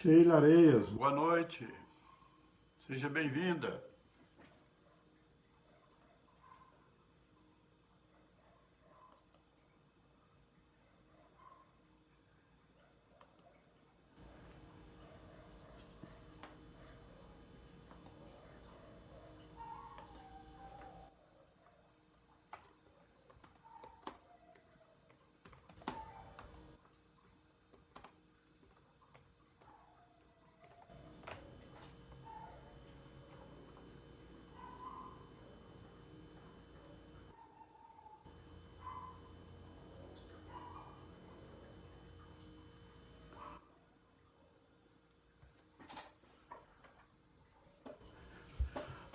Sheila Areias, boa noite. Seja bem-vinda.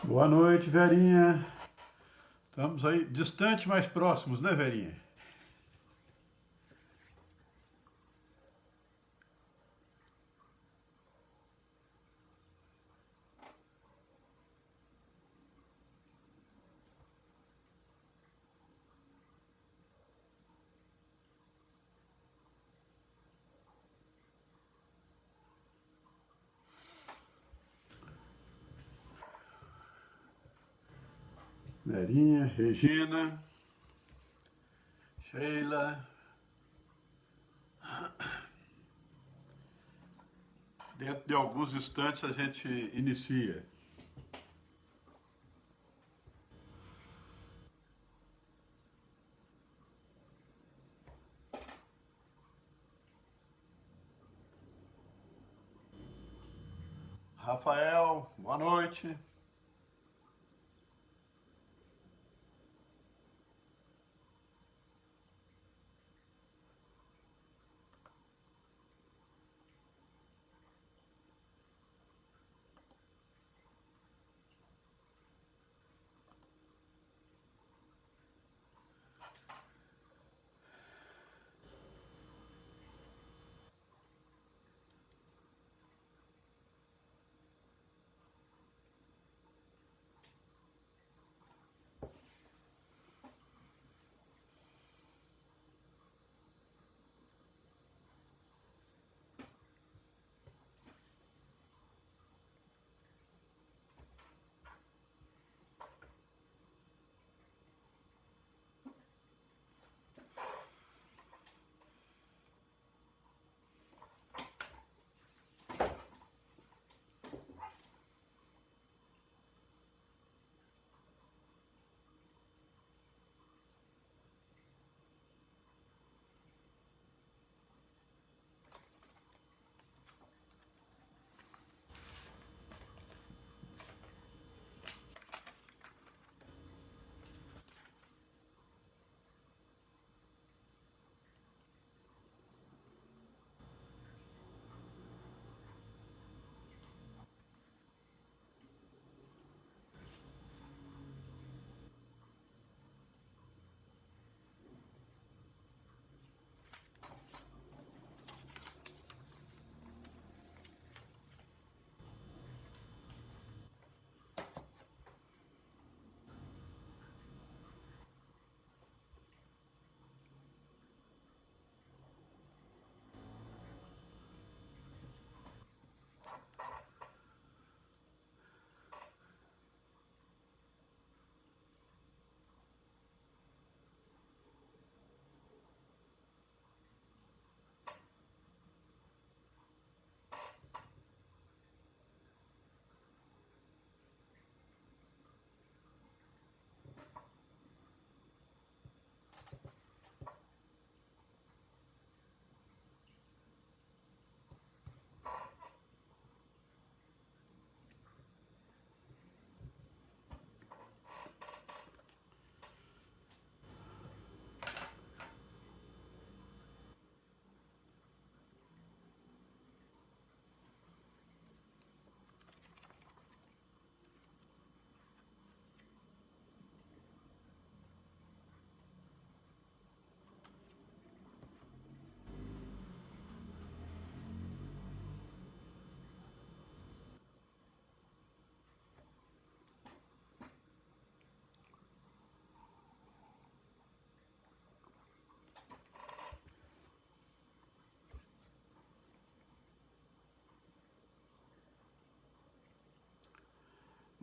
Boa noite, Verinha. Estamos aí, distante, mas próximos, né, Verinha? Verinha, Regina, Sheila. Dentro de alguns instantes a gente inicia. Rafael, boa noite.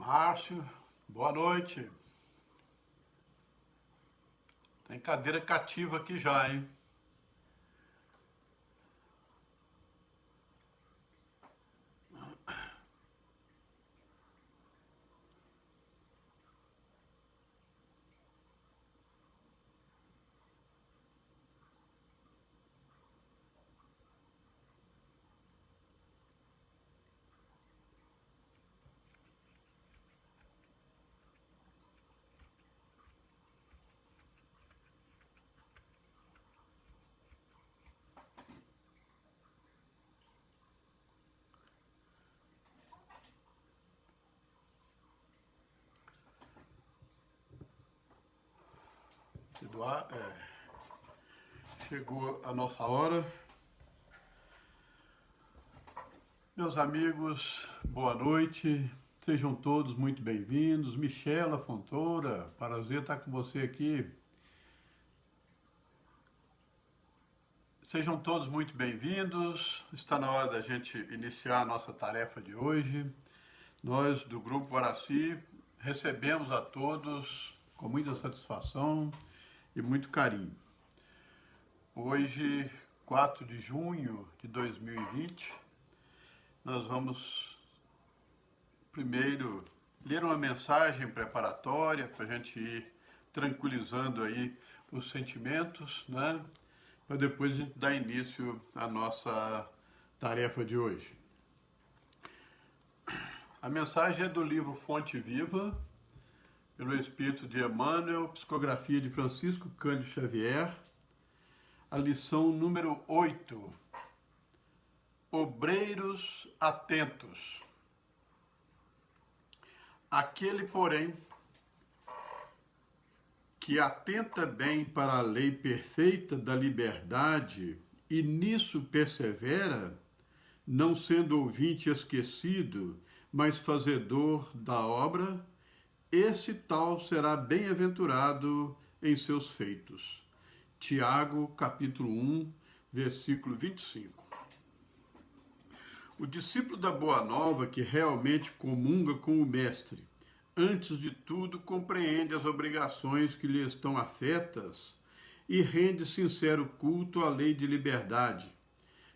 Márcio, boa noite. Tem cadeira cativa aqui já, hein? Eduardo, chegou a nossa hora. Meus amigos, boa noite. Sejam todos muito bem-vindos. Michela Fontoura, prazer estar com você aqui. Sejam todos muito bem-vindos. Está na hora da gente iniciar a nossa tarefa de hoje. Nós, do Grupo Guaraci, recebemos a todos com muita satisfação e muito carinho. Hoje, 4 de junho de 2020, nós vamos primeiro ler uma mensagem preparatória para a gente ir tranquilizando aí os sentimentos, né? Para depois a gente dar início à nossa tarefa de hoje. A mensagem é do livro Fonte Viva, pelo Espírito de Emmanuel, psicografia de Francisco Cândido Xavier, a lição número 8, Obreiros atentos. Aquele, porém, que atenta bem para a lei perfeita da liberdade e nisso persevera, não sendo ouvinte esquecido, mas fazedor da obra, esse tal será bem-aventurado em seus feitos. Tiago, capítulo 1, versículo 25. O discípulo da Boa Nova que realmente comunga com o Mestre, antes de tudo compreende as obrigações que lhe estão afetas e rende sincero culto à lei de liberdade,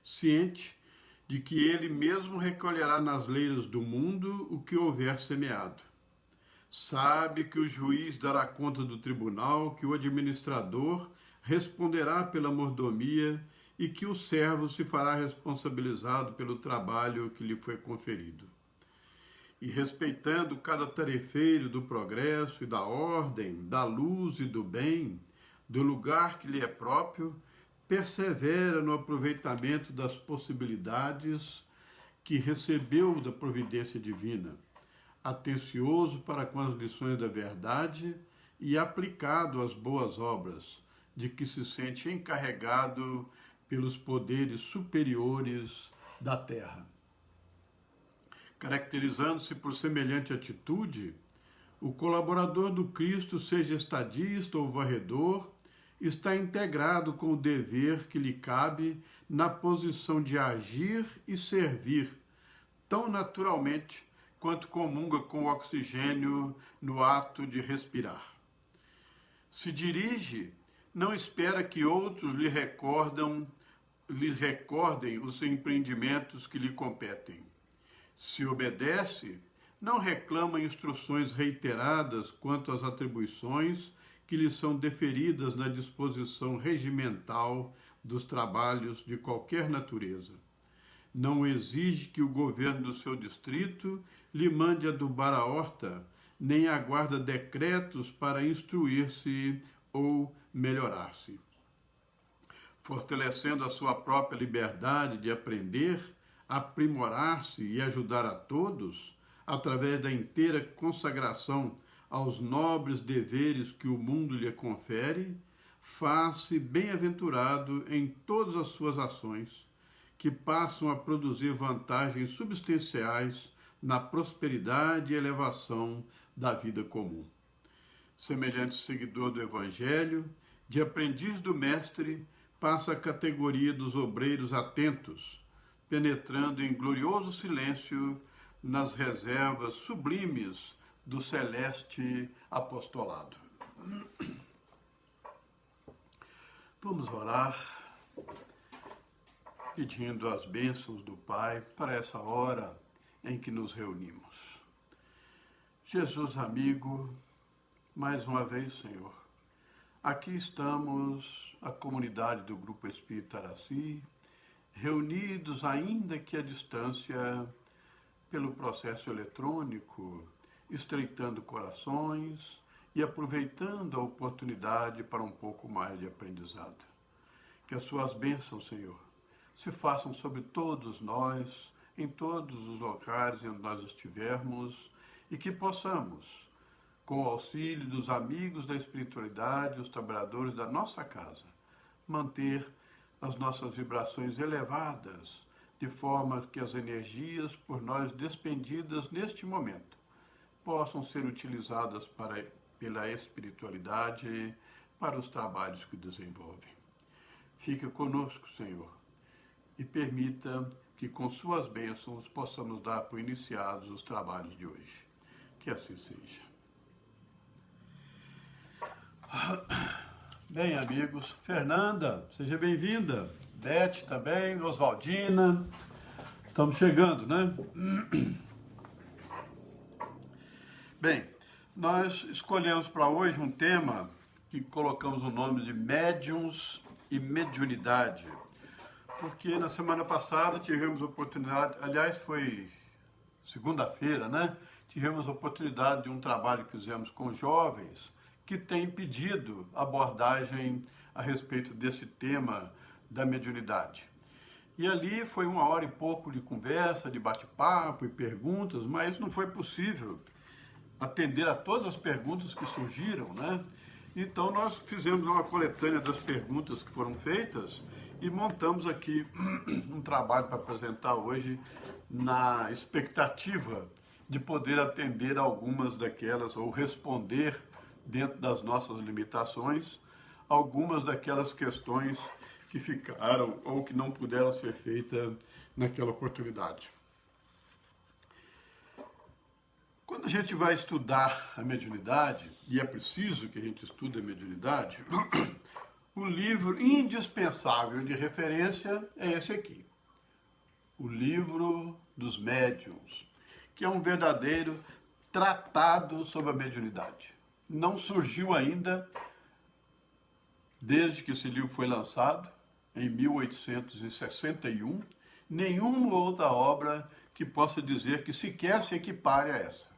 ciente de que ele mesmo recolherá nas leiras do mundo o que houver semeado. Sabe que o juiz dará conta do tribunal, que o administrador responderá pela mordomia e que o servo se fará responsabilizado pelo trabalho que lhe foi conferido. E respeitando cada tarefeiro do progresso e da ordem, da luz e do bem, do lugar que lhe é próprio, persevera no aproveitamento das possibilidades que recebeu da providência divina, atencioso para com as lições da verdade e aplicado às boas obras, de que se sente encarregado pelos poderes superiores da terra. Caracterizando-se por semelhante atitude, o colaborador do Cristo, seja estadista ou varredor, está integrado com o dever que lhe cabe na posição de agir e servir, tão naturalmente quanto comunga com o oxigênio no ato de respirar. Se dirige, não espera que outros lhe recordem os empreendimentos que lhe competem. Se obedece, não reclama instruções reiteradas quanto às atribuições que lhe são deferidas na disposição regimental dos trabalhos de qualquer natureza. Não exige que o governo do seu distrito lhe mande adubar a horta, nem aguarda decretos para instruir-se ou melhorar-se. Fortalecendo a sua própria liberdade de aprender, aprimorar-se e ajudar a todos, através da inteira consagração aos nobres deveres que o mundo lhe confere, faz-se bem-aventurado em todas as suas ações, que passam a produzir vantagens substanciais na prosperidade e elevação da vida comum. Semelhante seguidor do Evangelho, de aprendiz do Mestre, passa a categoria dos obreiros atentos, penetrando em glorioso silêncio nas reservas sublimes do celeste apostolado. Vamos orar, pedindo as bênçãos do Pai para essa hora em que nos reunimos. Jesus amigo, mais uma vez, Senhor, aqui estamos, a comunidade do Grupo Espírita Araci, reunidos ainda que à distância, pelo processo eletrônico, estreitando corações e aproveitando a oportunidade para um pouco mais de aprendizado. Que as suas bênçãos, Senhor, se façam sobre todos nós, em todos os locais onde nós estivermos, e que possamos, com o auxílio dos amigos da espiritualidade, os trabalhadores da nossa casa, manter as nossas vibrações elevadas, de forma que as energias por nós despendidas neste momento possam ser utilizadas pela espiritualidade para os trabalhos que desenvolvem. Fica conosco, Senhor, e permita que com suas bênçãos possamos dar por iniciados os trabalhos de hoje. Que assim seja. Bem, amigos, Fernanda, seja bem-vinda. Beth também, Oswaldina. Estamos chegando, né? Bem, nós escolhemos para hoje um tema que colocamos o nome de médiuns e mediunidade, porque na semana passada tivemos oportunidade, aliás foi segunda-feira, né? Tivemos a oportunidade de um trabalho que fizemos com jovens que têm pedido abordagem a respeito desse tema da mediunidade. E ali foi 1 hora e pouco de conversa, de bate-papo e perguntas, mas não foi possível atender a todas as perguntas que surgiram, né? Então nós fizemos uma coletânea das perguntas que foram feitas e montamos aqui um trabalho para apresentar hoje na expectativa de poder atender algumas daquelas ou responder dentro das nossas limitações algumas daquelas questões que ficaram ou que não puderam ser feitas naquela oportunidade. Quando a gente vai estudar a mediunidade, e é preciso que a gente estude a mediunidade, o livro indispensável de referência é esse aqui, o Livro dos Médiuns, que é um verdadeiro tratado sobre a mediunidade. Não surgiu ainda, desde que esse livro foi lançado, em 1861, nenhuma outra obra que possa dizer que sequer se equipare a essa.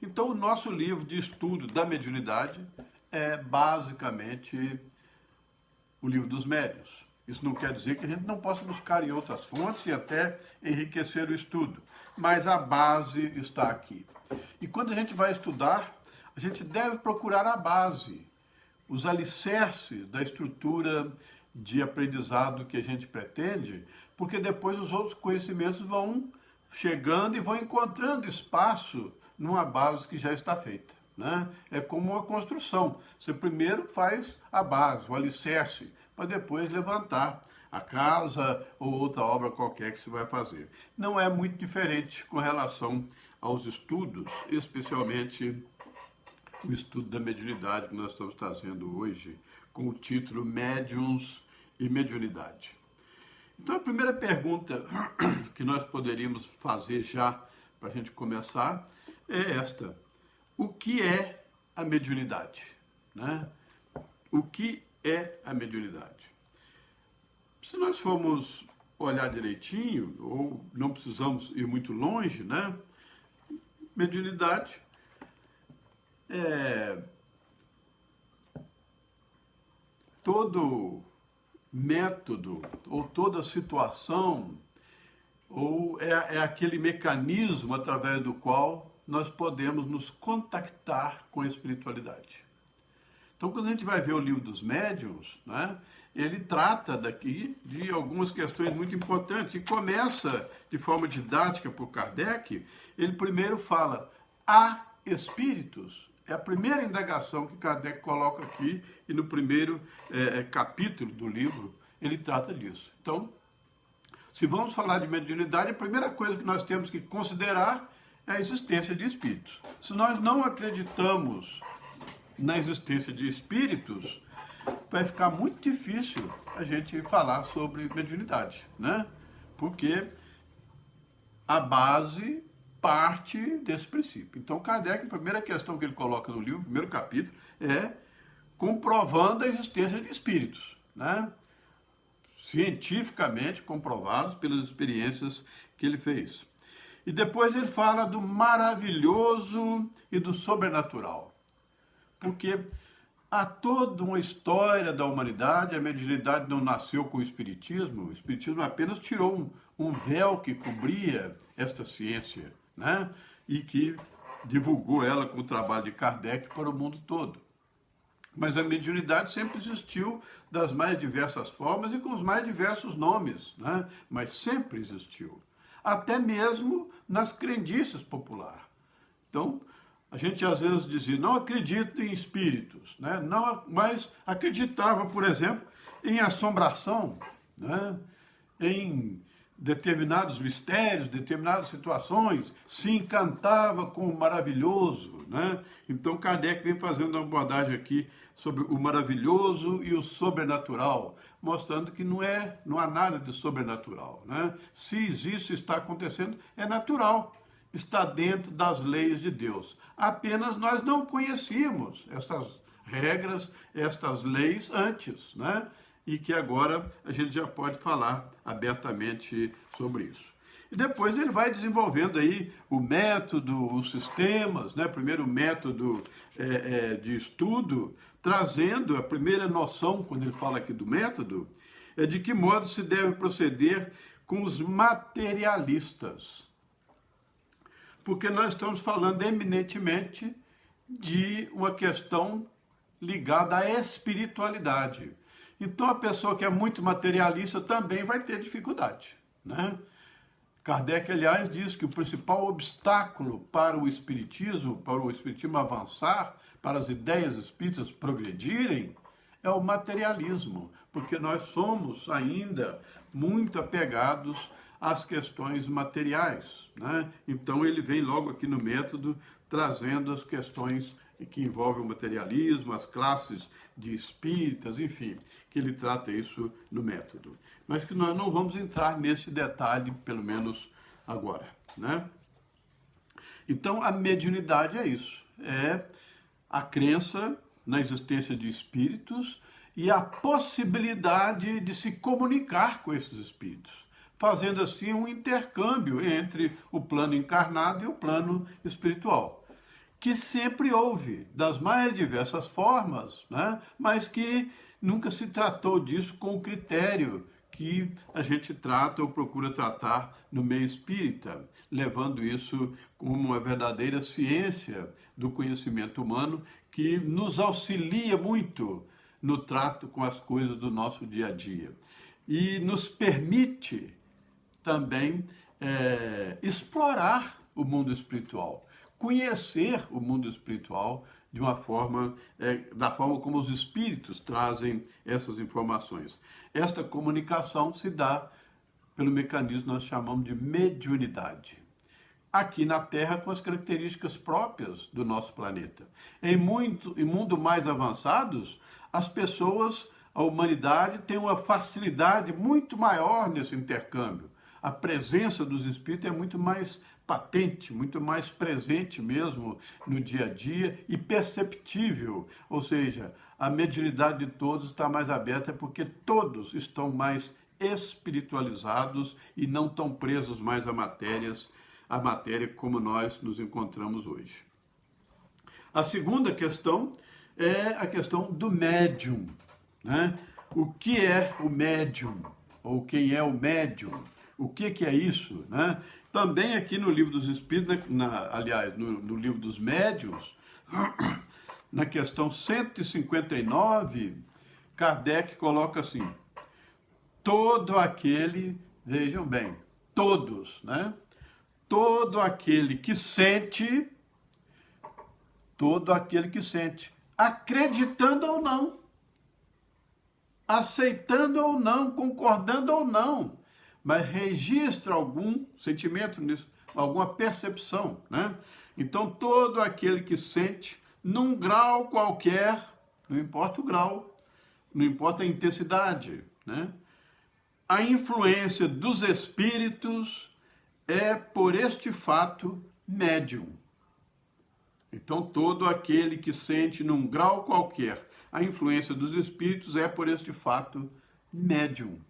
Então, o nosso livro de estudo da mediunidade é basicamente o Livro dos Médiuns. Isso não quer dizer que a gente não possa buscar em outras fontes e até enriquecer o estudo, mas a base está aqui. E quando a gente vai estudar, a gente deve procurar a base, os alicerces da estrutura de aprendizado que a gente pretende, porque depois os outros conhecimentos vão chegando e vão encontrando espaço numa base que já está feita, né? É como uma construção. Você primeiro faz a base, o alicerce, para depois levantar a casa ou outra obra qualquer que você vai fazer. Não é muito diferente com relação aos estudos, especialmente o estudo da mediunidade que nós estamos trazendo hoje, com o título Médiuns e Mediunidade. Então, a primeira pergunta que nós poderíamos fazer já, para a gente começar, é esta. O que é a mediunidade? Né? O que é a mediunidade? Se nós formos olhar direitinho, ou não precisamos ir muito longe, né? Mediunidade é todo método ou toda situação ou é aquele mecanismo através do qual nós podemos nos contactar com a espiritualidade. Então, quando a gente vai ver o Livro dos Médiuns, né, ele trata daqui de algumas questões muito importantes e começa de forma didática por Kardec. Ele primeiro fala, há espíritos. É a primeira indagação que Kardec coloca aqui e no primeiro capítulo do livro ele trata disso. Então, se vamos falar de mediunidade, a primeira coisa que nós temos que considerar é a existência de espíritos. Se nós não acreditamos na existência de espíritos, vai ficar muito difícil a gente falar sobre mediunidade, né? Porque a base parte desse princípio. Então, Kardec, a primeira questão que ele coloca no livro, o primeiro capítulo, é comprovando a existência de espíritos, né? Cientificamente comprovados pelas experiências que ele fez. E depois ele fala do maravilhoso e do sobrenatural. Porque há toda uma história da humanidade, a mediunidade não nasceu com o Espiritismo apenas tirou um véu que cobria esta ciência, né? E que divulgou ela com o trabalho de Kardec para o mundo todo. Mas a mediunidade sempre existiu das mais diversas formas e com os mais diversos nomes, né? Mas sempre existiu. Até mesmo nas crendices populares. Então, a gente às vezes dizia, não acredito em espíritos, né? Não, mas acreditava, por exemplo, em assombração, né? Em determinados mistérios, determinadas situações, se encantava com o maravilhoso, né? Então Kardec vem fazendo uma abordagem aqui sobre o maravilhoso e o sobrenatural, mostrando que não há nada de sobrenatural, né? Se existe, está acontecendo, é natural, está dentro das leis de Deus. Apenas nós não conhecíamos essas regras, estas leis antes, né? E que agora a gente já pode falar abertamente sobre isso. E depois ele vai desenvolvendo aí o método, os sistemas, né? Primeiro o método de estudo, trazendo a primeira noção, quando ele fala aqui do método, é de que modo se deve proceder com os materialistas. Porque nós estamos falando eminentemente de uma questão ligada à espiritualidade. Então, a pessoa que é muito materialista também vai ter dificuldade, né? Kardec, aliás, diz que o principal obstáculo para o espiritismo avançar, para as ideias espíritas progredirem, é o materialismo, porque nós somos ainda muito apegados às questões materiais, né? Então, ele vem logo aqui no método trazendo as questões que envolvem o materialismo, as classes de espíritas, enfim, que ele trata isso no método. Mas que nós não vamos entrar nesse detalhe, pelo menos agora, né? Então, a mediunidade é isso, é a crença na existência de espíritos e a possibilidade de se comunicar com esses espíritos, fazendo assim um intercâmbio entre o plano encarnado e o plano espiritual, que sempre houve, das mais diversas formas, né? Mas que nunca se tratou disso com o critério que a gente trata ou procura tratar no meio espírita, levando isso como uma verdadeira ciência do conhecimento humano que nos auxilia muito no trato com as coisas do nosso dia a dia e nos permite também explorar o mundo espiritual, conhecer o mundo espiritual de uma forma, da forma como os espíritos trazem essas informações. Esta comunicação se dá pelo mecanismo que nós chamamos de mediunidade. Aqui na Terra, com as características próprias do nosso planeta. Em mundo mais avançados, as pessoas, a humanidade tem uma facilidade muito maior nesse intercâmbio. A presença dos espíritos é muito mais patente, muito mais presente mesmo no dia a dia e perceptível, ou seja, a mediunidade de todos está mais aberta porque todos estão mais espiritualizados e não tão presos mais à matéria como nós nos encontramos hoje. A segunda questão é a questão do médium, né? O que é o médium? Ou quem é o médium? O que é isso, né? Também aqui no Livro dos Espíritos, aliás, no Livro dos Médiuns, na questão 159, Kardec coloca assim, todo aquele, vejam bem, todos, né? Todo aquele que sente, acreditando ou não, aceitando ou não, concordando ou não, mas registra algum sentimento nisso, alguma percepção, né? Então, todo aquele que sente, num grau qualquer, não importa o grau, não importa a intensidade, né? A influência dos espíritos é, por este fato, médium. Então, todo aquele que sente, num grau qualquer, a influência dos espíritos é, por este fato, médium.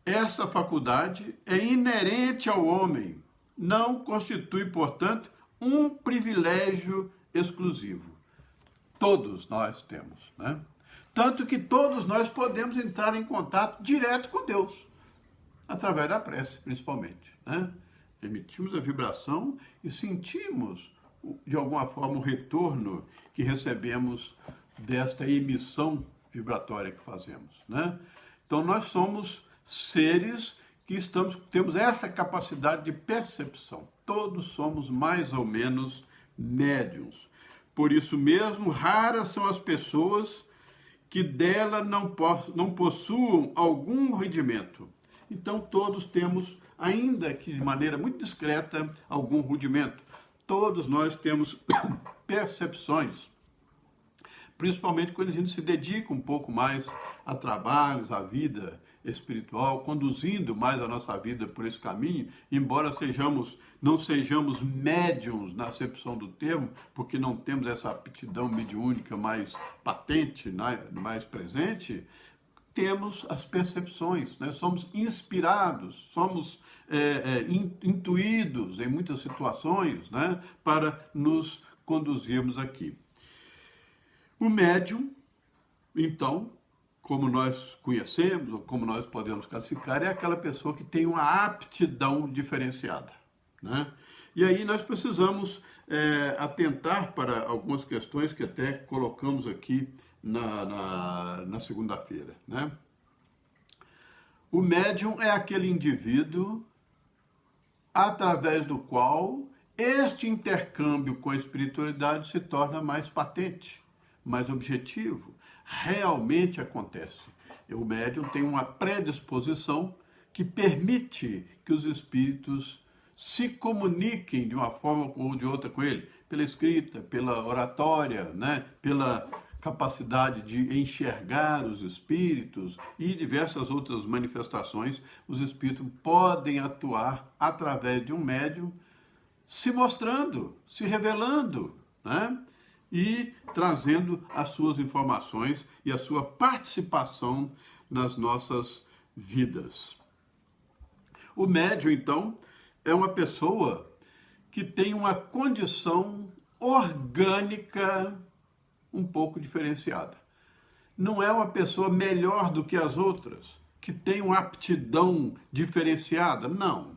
Essa faculdade é inerente ao homem, não constitui, portanto, um privilégio exclusivo. Todos nós temos, né? Tanto que todos nós podemos entrar em contato direto com Deus, através da prece, principalmente, né? Emitimos a vibração e sentimos, de alguma forma, o retorno que recebemos desta emissão vibratória que fazemos, né? Então, nós somos seres que temos essa capacidade de percepção. Todos somos mais ou menos médiuns. Por isso mesmo, raras são as pessoas que dela não possuam algum rudimento. Então, todos temos, ainda que de maneira muito discreta, algum rudimento. Todos nós temos percepções, principalmente quando a gente se dedica um pouco mais a trabalhos, à vida espiritual, conduzindo mais a nossa vida por esse caminho, embora não sejamos médiums na acepção do termo, porque não temos essa aptidão mediúnica mais patente, mais presente, temos as percepções, né? Somos inspirados, somos intuídos em muitas situações, né? Para nos conduzirmos aqui. O médium, então, como nós conhecemos, ou como nós podemos classificar, é aquela pessoa que tem uma aptidão diferenciada, né? E aí nós precisamos atentar para algumas questões que até colocamos aqui na segunda-feira, né? O médium é aquele indivíduo através do qual este intercâmbio com a espiritualidade se torna mais patente, mais objetivo, realmente acontece. O médium tem uma predisposição que permite que os espíritos se comuniquem de uma forma ou de outra com ele, pela escrita, pela oratória, né? Pela capacidade de enxergar os espíritos e diversas outras manifestações. Os espíritos podem atuar através de um médium, se mostrando, se revelando, né? E trazendo as suas informações e a sua participação nas nossas vidas. O médium, então, é uma pessoa que tem uma condição orgânica um pouco diferenciada. Não é uma pessoa melhor do que as outras, que tem uma aptidão diferenciada. Não,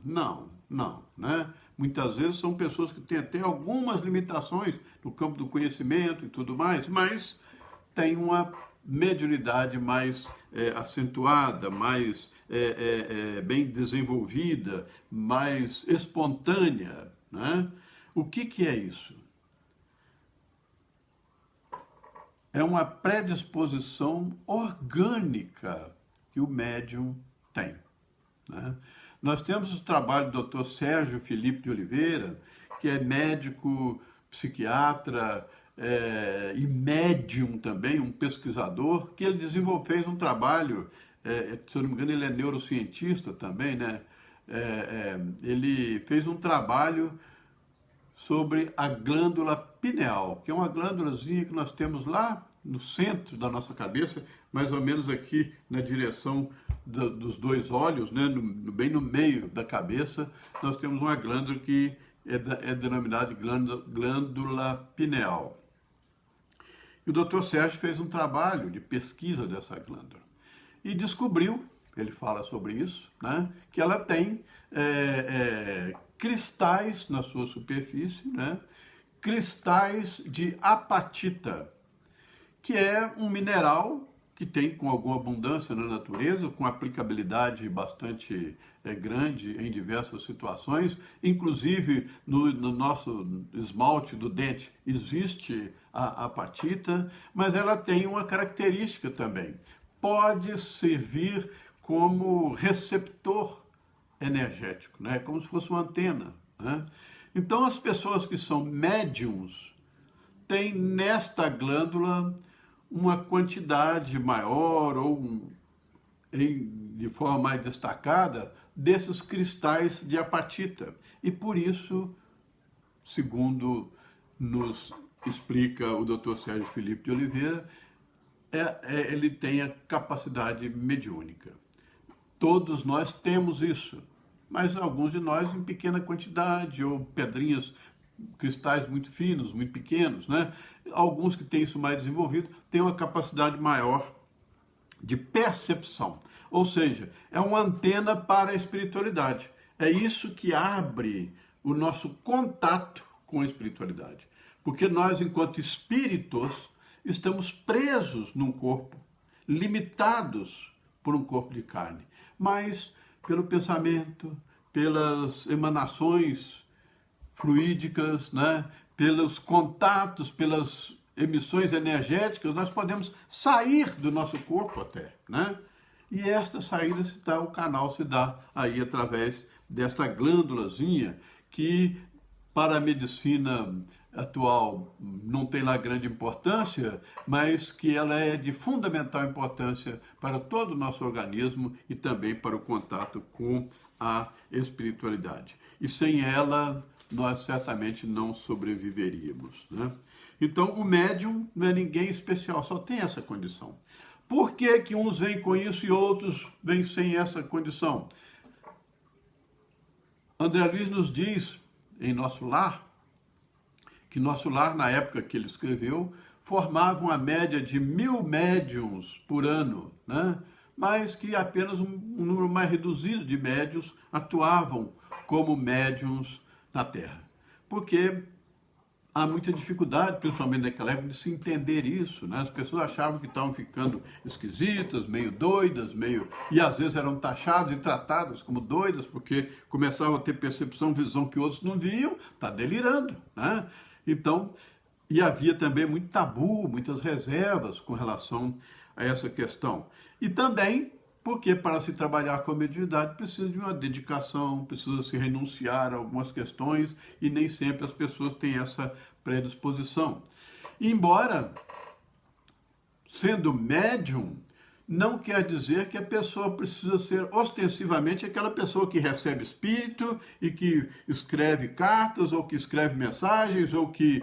né? Muitas vezes são pessoas que têm até algumas limitações no campo do conhecimento e tudo mais, mas têm uma mediunidade mais acentuada, mais bem desenvolvida, mais espontânea, né? O que é isso? É uma predisposição orgânica que o médium tem, né? Nós temos o trabalho do Dr. Sérgio Felipe de Oliveira, que é médico, psiquiatra e médium também, um pesquisador, que ele fez um trabalho, se eu não me engano ele é neurocientista também, né? Ele fez um trabalho sobre a glândula pineal, que é uma glândulazinha que nós temos lá no centro da nossa cabeça, mais ou menos aqui na direção dos dois olhos, né, bem no meio da cabeça, nós temos uma glândula que é denominada glândula pineal. E o Dr. Sérgio fez um trabalho de pesquisa dessa glândula e descobriu, ele fala sobre isso, né, que ela tem cristais na sua superfície, né, cristais de apatita, que é um mineral que tem com alguma abundância na natureza, com aplicabilidade bastante grande em diversas situações, inclusive no nosso esmalte do dente existe a apatita, mas ela tem uma característica também, pode servir como receptor energético, né? Como se fosse uma antena, né? Então, as pessoas que são médiums têm nesta glândula uma quantidade maior ou de forma mais destacada desses cristais de apatita. E por isso, segundo nos explica o Dr. Sérgio Felipe de Oliveira, ele tem a capacidade mediúnica. Todos nós temos isso, mas alguns de nós em pequena quantidade, ou pedrinhas, cristais muito finos, muito pequenos, né? Alguns que têm isso mais desenvolvido têm uma capacidade maior de percepção. Ou seja, é uma antena para a espiritualidade. É isso que abre o nosso contato com a espiritualidade. Porque nós, enquanto espíritos, estamos presos num corpo, limitados por um corpo de carne. Mas pelo pensamento, pelas emanações fluídicas, né? Pelos contatos, pelas emissões energéticas, nós podemos sair do nosso corpo até, né? E esta saída se dá, o canal se dá aí através desta glândulazinha que para a medicina atual não tem lá grande importância, mas que ela é de fundamental importância para todo o nosso organismo e também para o contato com a espiritualidade. E sem ela, nós certamente não sobreviveríamos, né? Então, o médium não é ninguém especial, só tem essa condição. Por que que uns vêm com isso e outros vêm sem essa condição? André Luiz nos diz, em Nosso Lar, que Nosso Lar, na época que ele escreveu, formava uma média de 1000 médiums por ano, né? Mas que apenas um número mais reduzido de médiums atuavam como médiums na Terra. Porque há muita dificuldade, principalmente naquela época, de se entender isso, né? As pessoas achavam que estavam ficando esquisitas, meio doidas, e às vezes eram taxadas e tratadas como doidas, porque começavam a ter percepção, visão que outros não viam, está delirando, né? Então, e havia também muito tabu, muitas reservas com relação a essa questão. E também porque para se trabalhar com a mediunidade precisa de uma dedicação, precisa se renunciar a algumas questões e nem sempre as pessoas têm essa predisposição. Embora, sendo médium, não quer dizer que a pessoa precisa ser ostensivamente aquela pessoa que recebe espírito e que escreve cartas ou que escreve mensagens ou que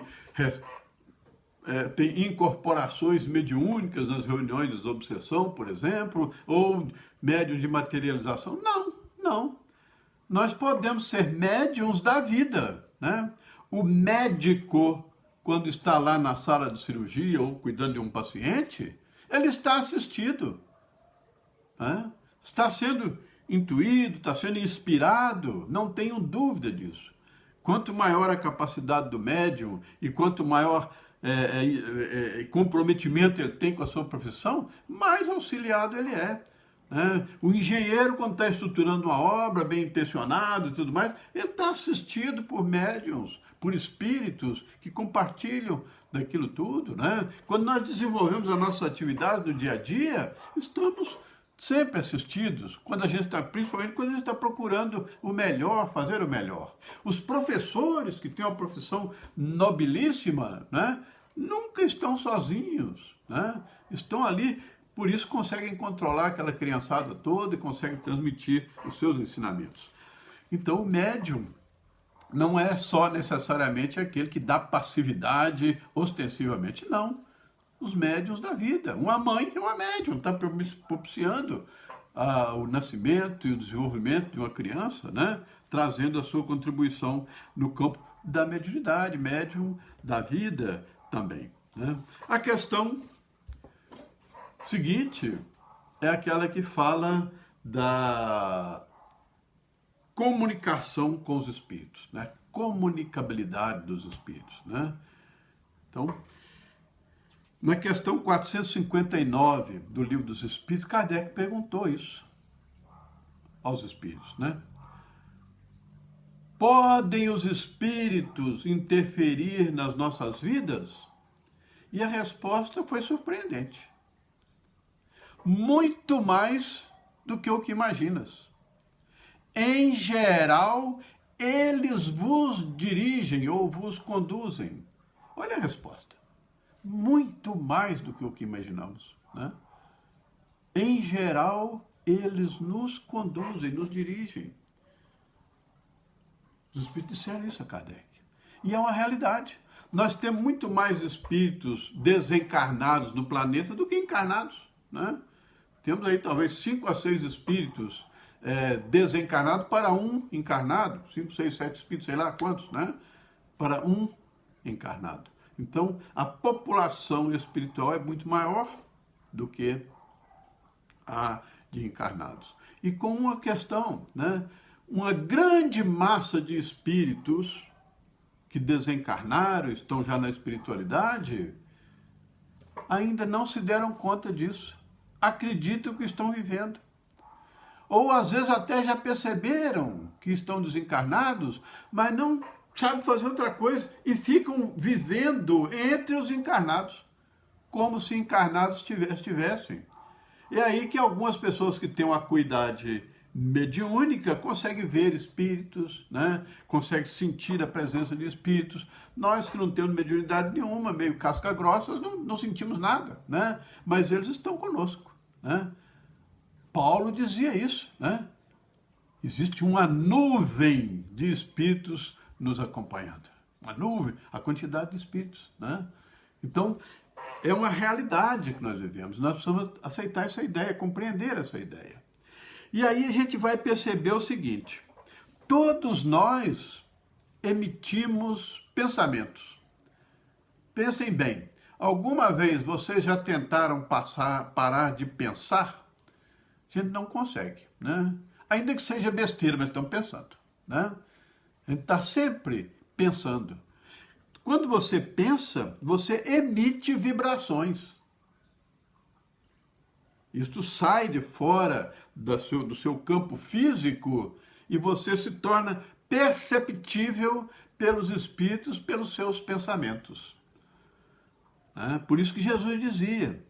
tem incorporações mediúnicas nas reuniões de desobsessão, por exemplo, ou médium de materialização. Não, não. Nós podemos ser médiums da vida, né? O médico, quando está lá na sala de cirurgia ou cuidando de um paciente, ele está assistido, né? Está sendo intuído, está sendo inspirado, não tenho dúvida disso. Quanto maior a capacidade do médium e quanto maior comprometimento ele tem com a sua profissão, mais auxiliado ele é. O engenheiro, quando está estruturando uma obra, bem intencionado e tudo mais, ele está assistido por médiums, por espíritos que compartilham daquilo tudo, né? Quando nós desenvolvemos a nossa atividade do dia a dia, estamos sempre assistidos, principalmente quando a gente está procurando o melhor, fazer o melhor. Os professores, que têm uma profissão nobilíssima, né, nunca estão sozinhos, né? Estão ali, por isso conseguem controlar aquela criançada toda e conseguem transmitir os seus ensinamentos. Então, o médium não é só necessariamente aquele que dá passividade ostensivamente, não. Os médiuns da vida. Uma mãe é uma médium, está propiciando o nascimento e o desenvolvimento de uma criança, né? Trazendo a sua contribuição no campo da mediunidade, médium da vida também, né? A questão seguinte é aquela que fala da comunicação com os espíritos, né? Comunicabilidade dos espíritos, né? Então, na questão 459 do Livro dos Espíritos, Kardec perguntou isso aos espíritos, né? Podem os espíritos interferir nas nossas vidas? E a resposta foi surpreendente. Muito mais do que o que imaginas. Em geral, eles vos dirigem ou vos conduzem. Olha a resposta. Muito mais do que o que imaginamos, né? Em geral, eles nos conduzem, nos dirigem. Os espíritos disseram isso a Kardec. E é uma realidade. Nós temos muito mais espíritos desencarnados no planeta do que encarnados, né? Temos aí talvez 5 a 6 espíritos desencarnados para um encarnado. 5, 6, 7 espíritos, sei lá quantos, né? Para um encarnado. Então, a população espiritual é muito maior do que a de encarnados. E com uma questão, né? Uma grande massa de espíritos que desencarnaram, estão já na espiritualidade, ainda não se deram conta disso. Acreditam que estão vivendo. Ou às vezes até já perceberam que estão desencarnados, mas não sabem fazer outra coisa e ficam vivendo entre os encarnados, como se encarnados estivessem. É aí que algumas pessoas que têm uma acuidade mediúnica conseguem ver espíritos, né? Conseguem sentir a presença de espíritos. Nós que não temos mediunidade nenhuma, meio casca grossa, não sentimos nada, né? Mas eles estão conosco, né? Paulo dizia isso, né? Existe uma nuvem de espíritos nos acompanhando. Uma nuvem, a quantidade de espíritos, né? Então, é uma realidade que nós vivemos. Nós precisamos aceitar essa ideia, compreender essa ideia. E aí a gente vai perceber o seguinte: todos nós emitimos pensamentos. Pensem bem, alguma vez vocês já tentaram parar de pensar? A gente não consegue, né? Ainda que seja besteira, mas estamos pensando, né? A gente está sempre pensando. Quando você pensa, você emite vibrações. Isto sai de fora do seu campo físico e você se torna perceptível pelos espíritos, pelos seus pensamentos. Por isso que Jesus dizia: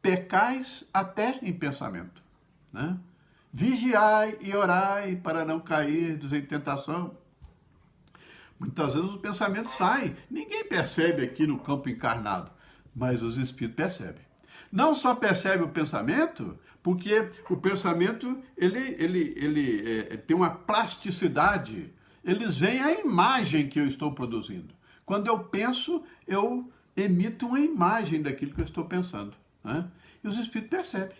pecais até em pensamento. Vigiai e orai para não cairdes em tentação. Muitas vezes os pensamentos saem. Ninguém percebe aqui no campo encarnado, mas os espíritos percebem. Não só percebe o pensamento, porque o pensamento ele tem uma plasticidade. Eles veem a imagem que eu estou produzindo. Quando eu penso, eu emito uma imagem daquilo que eu estou pensando, né? E os espíritos percebem.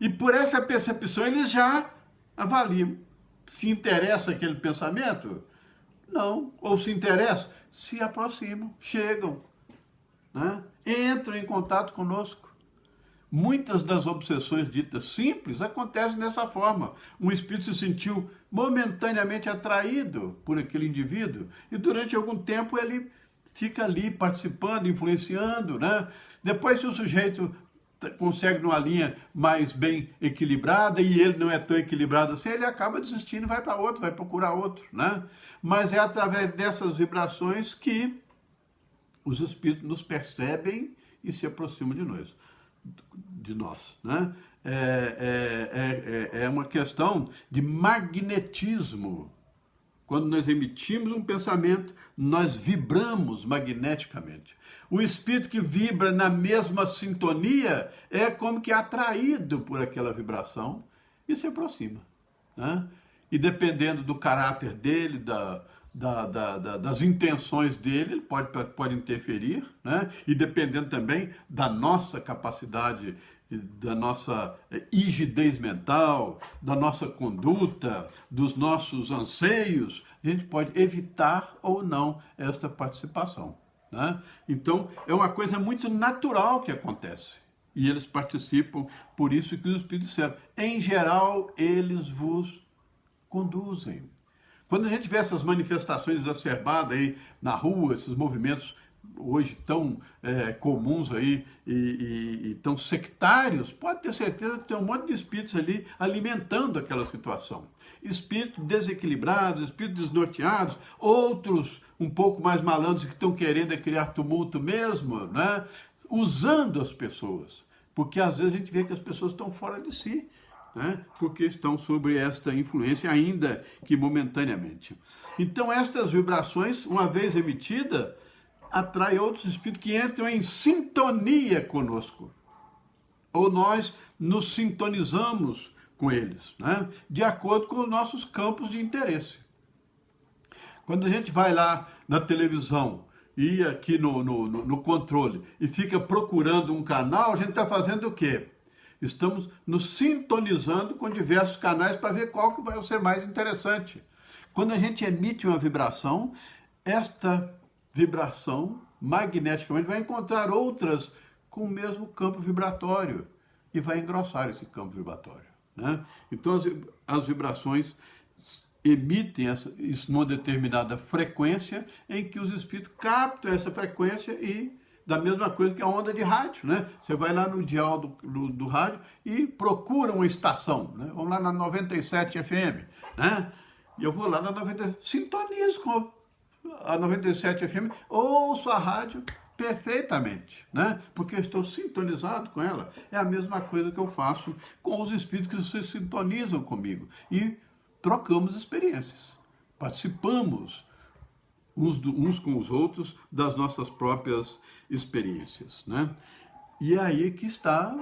E por essa percepção eles já avaliam. Se interessa aquele pensamento? Não. Ou se interessa? Se aproximam, chegam, né? Entram em contato conosco. Muitas das obsessões ditas simples acontecem dessa forma. Um espírito se sentiu momentaneamente atraído por aquele indivíduo e durante algum tempo ele fica ali participando, influenciando, né? Depois, se o sujeito consegue numa linha mais bem equilibrada e ele não é tão equilibrado assim, ele acaba desistindo e vai para outro, vai procurar outro, né? Mas é através dessas vibrações que os espíritos nos percebem e se aproximam de nós, né? É uma questão de magnetismo. Quando nós emitimos um pensamento, nós vibramos magneticamente. O espírito que vibra na mesma sintonia é como que atraído por aquela vibração e se aproxima, né? E dependendo do caráter dele, das intenções dele, ele pode interferir, né? E dependendo também da nossa capacidade, da nossa rigidez mental, da nossa conduta, dos nossos anseios, a gente pode evitar ou não esta participação, né? Então, é uma coisa muito natural que acontece. E eles participam, por isso que os Espíritos disseram, em geral, eles vos conduzem. Quando a gente vê essas manifestações exacerbadas aí na rua, esses movimentos hoje tão comuns aí e tão sectários, pode ter certeza que tem um monte de espíritos ali alimentando aquela situação. Espíritos desequilibrados, espíritos desnorteados, outros um pouco mais malandros que estão querendo criar tumulto mesmo, né? Usando as pessoas. Porque às vezes a gente vê que as pessoas estão fora de si, né? Porque estão sobre esta influência, ainda que momentaneamente. Então, estas vibrações, uma vez emitida, atrai outros espíritos que entram em sintonia conosco. Ou nós nos sintonizamos com eles, né? De acordo com os nossos campos de interesse. Quando a gente vai lá na televisão e aqui no controle e fica procurando um canal, a gente está fazendo o quê? Estamos nos sintonizando com diversos canais para ver qual que vai ser mais interessante. Quando a gente emite uma vibração, esta vibração magneticamente vai encontrar outras com o mesmo campo vibratório e vai engrossar esse campo vibratório, né? Então as vibrações emitem isso numa determinada frequência em que os espíritos captam essa frequência e da mesma coisa que a onda de rádio, né? Você vai lá no dial do rádio e procura uma estação, né? Vamos lá na 97 FM, né? E eu vou lá na 97, sintonizo com a 97 FM, ouço a rádio perfeitamente, né? Porque eu estou sintonizado com ela. É a mesma coisa que eu faço com os espíritos que se sintonizam comigo. E trocamos experiências, participamos uns com os outros das nossas próprias experiências, né? E é aí que está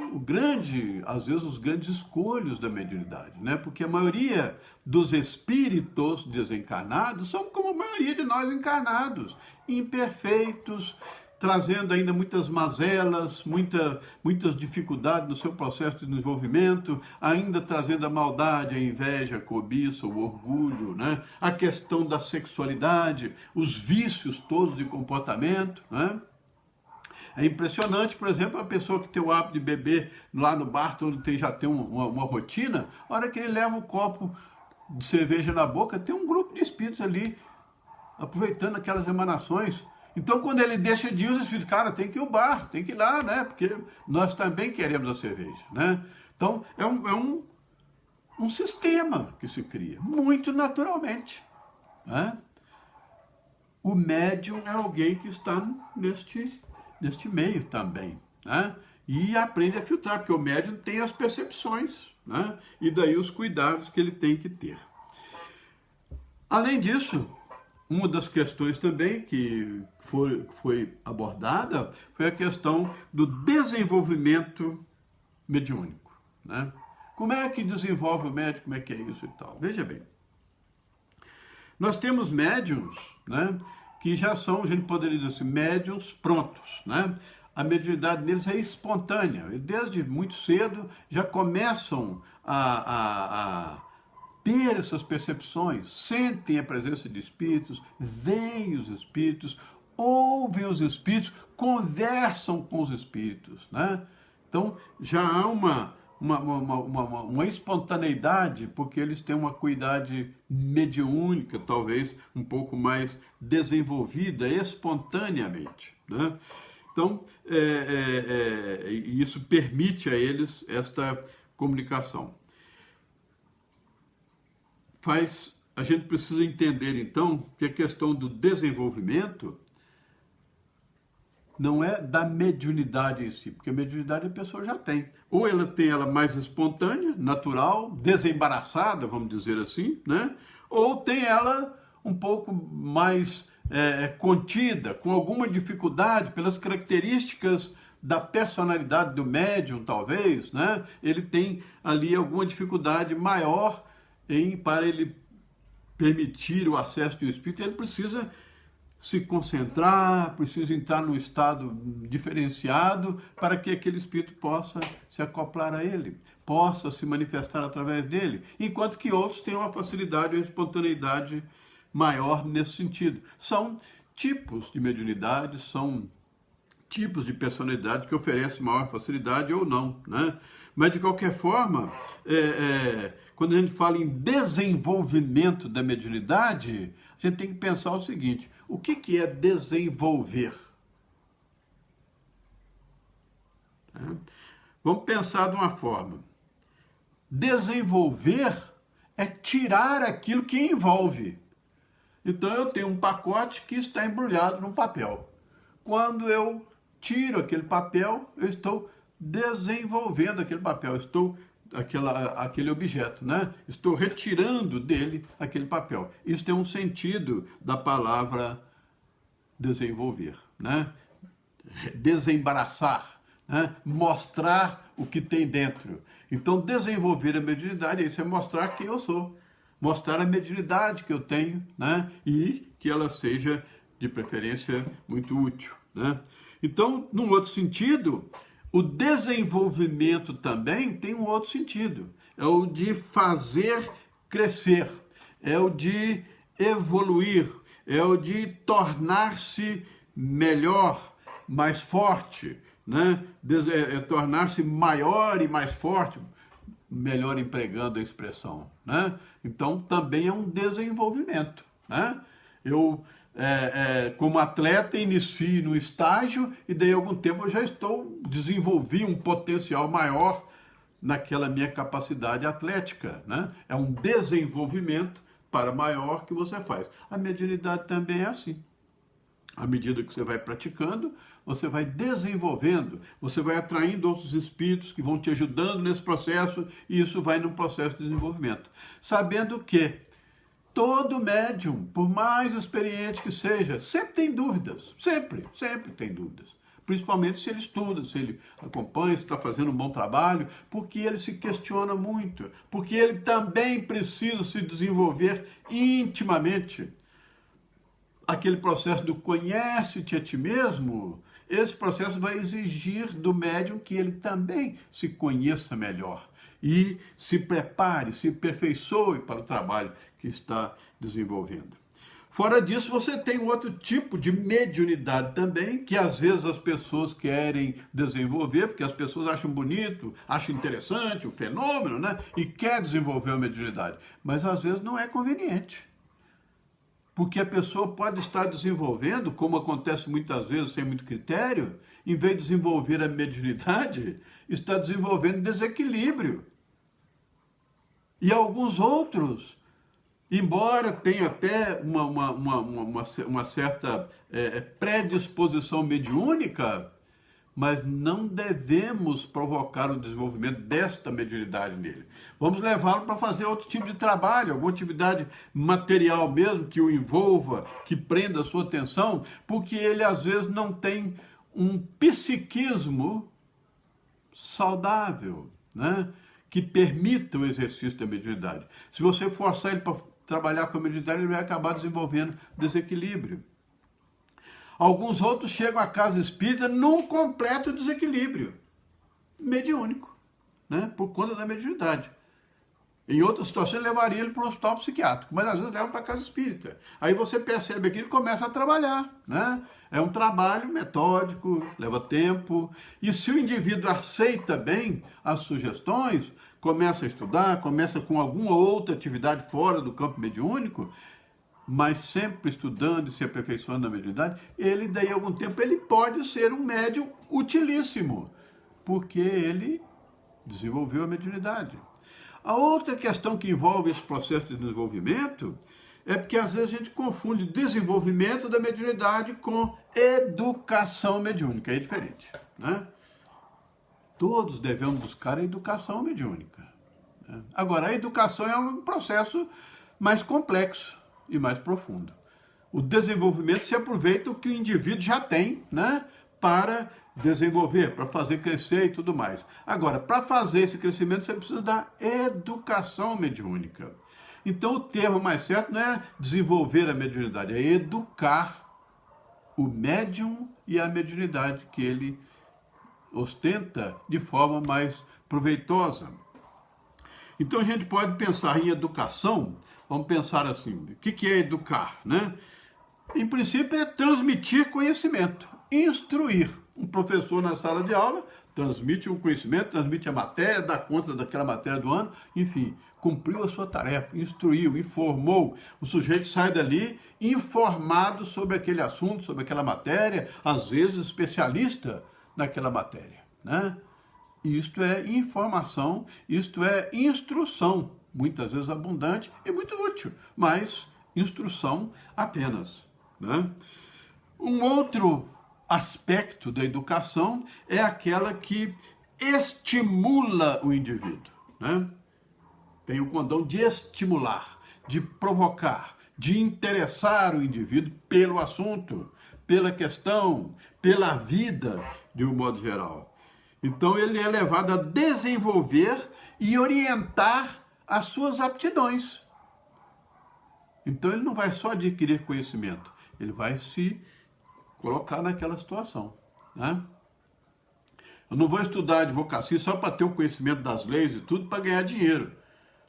às vezes os grandes escolhos da mediunidade, né? Porque a maioria dos espíritos desencarnados são como a maioria de nós encarnados, imperfeitos, trazendo ainda muitas mazelas, muitas dificuldades no seu processo de desenvolvimento, ainda trazendo a maldade, a inveja, a cobiça, o orgulho, né? A questão da sexualidade, os vícios todos de comportamento, né? É impressionante, por exemplo, a pessoa que tem o hábito de beber lá no bar, onde já tem uma rotina, a hora que ele leva o copo de cerveja na boca, tem um grupo de espíritos ali, aproveitando aquelas emanações. Então, quando ele deixa de ir, os espíritos, cara, tem que ir ao bar, tem que ir lá, né? Porque nós também queremos a cerveja, né? Então, é um sistema que se cria, muito naturalmente, né? O médium é alguém que está neste meio também, né? E aprende a filtrar, porque o médium tem as percepções, né? E daí os cuidados que ele tem que ter. Além disso, uma das questões também que foi abordada foi a questão do desenvolvimento mediúnico, né? Como é que desenvolve o médium, como é que é isso e tal? Veja bem, nós temos médiums, né, que já são, a gente poderia dizer assim, médiums prontos, né? A mediunidade deles é espontânea, e desde muito cedo já começam a ter essas percepções, sentem a presença de espíritos, veem os espíritos, ouvem os espíritos, conversam com os espíritos, né? Então já há uma espontaneidade, porque eles têm uma acuidade mediúnica, talvez um pouco mais desenvolvida espontaneamente, né? Então, isso permite a eles esta comunicação. A gente precisa entender, então, que a questão do desenvolvimento não é da mediunidade em si, porque a mediunidade a pessoa já tem. Ou ela tem ela mais espontânea, natural, desembaraçada, vamos dizer assim, né? Ou tem ela um pouco mais contida, com alguma dificuldade, pelas características da personalidade do médium, talvez, né? Ele tem ali alguma dificuldade maior para ele permitir o acesso do espírito, ele precisa se concentrar, precisa entrar num estado diferenciado para que aquele espírito possa se acoplar a ele, possa se manifestar através dele, enquanto que outros têm uma facilidade ou espontaneidade maior nesse sentido. São tipos de mediunidade, são tipos de personalidade que oferecem maior facilidade ou não, né? Mas, de qualquer forma, quando a gente fala em desenvolvimento da mediunidade, a gente tem que pensar o seguinte: o que é desenvolver? Vamos pensar de uma forma. Desenvolver é tirar aquilo que envolve. Então, eu tenho um pacote que está embrulhado num papel. Quando eu tiro aquele papel, eu estou desenvolvendo aquele papel, eu estou aquele objeto, né? Estou retirando dele aquele papel. Isso tem um sentido da palavra desenvolver, né? Desembaraçar, né? Mostrar o que tem dentro. Então, desenvolver a mediunidade é isso, é mostrar quem eu sou, mostrar a mediunidade que eu tenho, né? E que ela seja, de preferência, muito útil, né? Então, num outro sentido, o desenvolvimento também tem um outro sentido. É o de fazer crescer, é o de evoluir, é o de tornar-se melhor, mais forte, né? Tornar-se maior e mais forte, melhor empregando a expressão, né? Então, também é um desenvolvimento, né? Eu, como atleta, inicio no estágio e daí algum tempo eu já desenvolvi um potencial maior naquela minha capacidade atlética, né? É um desenvolvimento para maior que você faz. A mediunidade também é assim. À medida que você vai praticando, você vai desenvolvendo, você vai atraindo outros espíritos que vão te ajudando nesse processo e isso vai num processo de desenvolvimento. Sabendo que todo médium, por mais experiente que seja, sempre tem dúvidas, sempre tem dúvidas. Principalmente se ele estuda, se ele acompanha, se está fazendo um bom trabalho, porque ele se questiona muito, porque ele também precisa se desenvolver intimamente. Aquele processo do conhece-te a ti mesmo, esse processo vai exigir do médium que ele também se conheça melhor e se prepare, se aperfeiçoe para o trabalho que está desenvolvendo. Fora disso, você tem um outro tipo de mediunidade também, que às vezes as pessoas querem desenvolver, porque as pessoas acham bonito, acham interessante o fenômeno, né? E quer desenvolver a mediunidade, mas às vezes não é conveniente. Porque a pessoa pode estar desenvolvendo, como acontece muitas vezes sem muito critério, em vez de desenvolver a mediunidade, está desenvolvendo desequilíbrio. E alguns outros, embora tenha até uma certa predisposição mediúnica, mas não devemos provocar o desenvolvimento desta mediunidade nele. Vamos levá-lo para fazer outro tipo de trabalho, alguma atividade material mesmo, que o envolva, que prenda a sua atenção, porque ele às vezes não tem um psiquismo saudável, né? Que permita o exercício da mediunidade. Se você forçar ele para trabalhar com a mediunidade, ele vai acabar desenvolvendo desequilíbrio. Alguns outros chegam à casa espírita num completo desequilíbrio mediúnico, né? Por conta da mediunidade. Em outras situações, levaria ele para um hospital psiquiátrico, mas às vezes leva para a casa espírita. Aí você percebe que ele começa a trabalhar, né? É um trabalho metódico, leva tempo, e se o indivíduo aceita bem as sugestões, começa a estudar, começa com alguma outra atividade fora do campo mediúnico, mas sempre estudando e se aperfeiçoando na mediunidade, ele, daí a algum tempo, ele pode ser um médium utilíssimo, porque ele desenvolveu a mediunidade. A outra questão que envolve esse processo de desenvolvimento é porque às vezes a gente confunde desenvolvimento da mediunidade com educação mediúnica, é diferente, né? Todos devemos buscar a educação mediúnica, né? Agora, a educação é um processo mais complexo e mais profundo. O desenvolvimento se aproveita o que o indivíduo já tem, né, para desenvolver, para fazer crescer e tudo mais. Agora, para fazer esse crescimento, você precisa da educação mediúnica. Então, o termo mais certo não é desenvolver a mediunidade, é educar o médium e a mediunidade que ele ostenta de forma mais proveitosa. Então, a gente pode pensar em educação. Vamos pensar assim, o que é educar, né? Em princípio é transmitir conhecimento, instruir. Um professor na sala de aula transmite um conhecimento, transmite a matéria, dá conta daquela matéria do ano, enfim, cumpriu a sua tarefa, instruiu, informou. O sujeito sai dali informado sobre aquele assunto, sobre aquela matéria, às vezes especialista naquela matéria, né? Isto é informação, isto é instrução, muitas vezes abundante e muito útil, mas instrução apenas, né? Um outro aspecto da educação é aquela que estimula o indivíduo. né? Tem o condão de estimular, de provocar, de interessar o indivíduo pelo assunto, pela questão, pela vida, de um modo geral. Então ele é levado a desenvolver e orientar as suas aptidões. Então ele não vai só adquirir conhecimento, ele vai se colocar naquela situação, né? Eu não vou estudar advocacia só para ter o conhecimento das leis e tudo para ganhar dinheiro.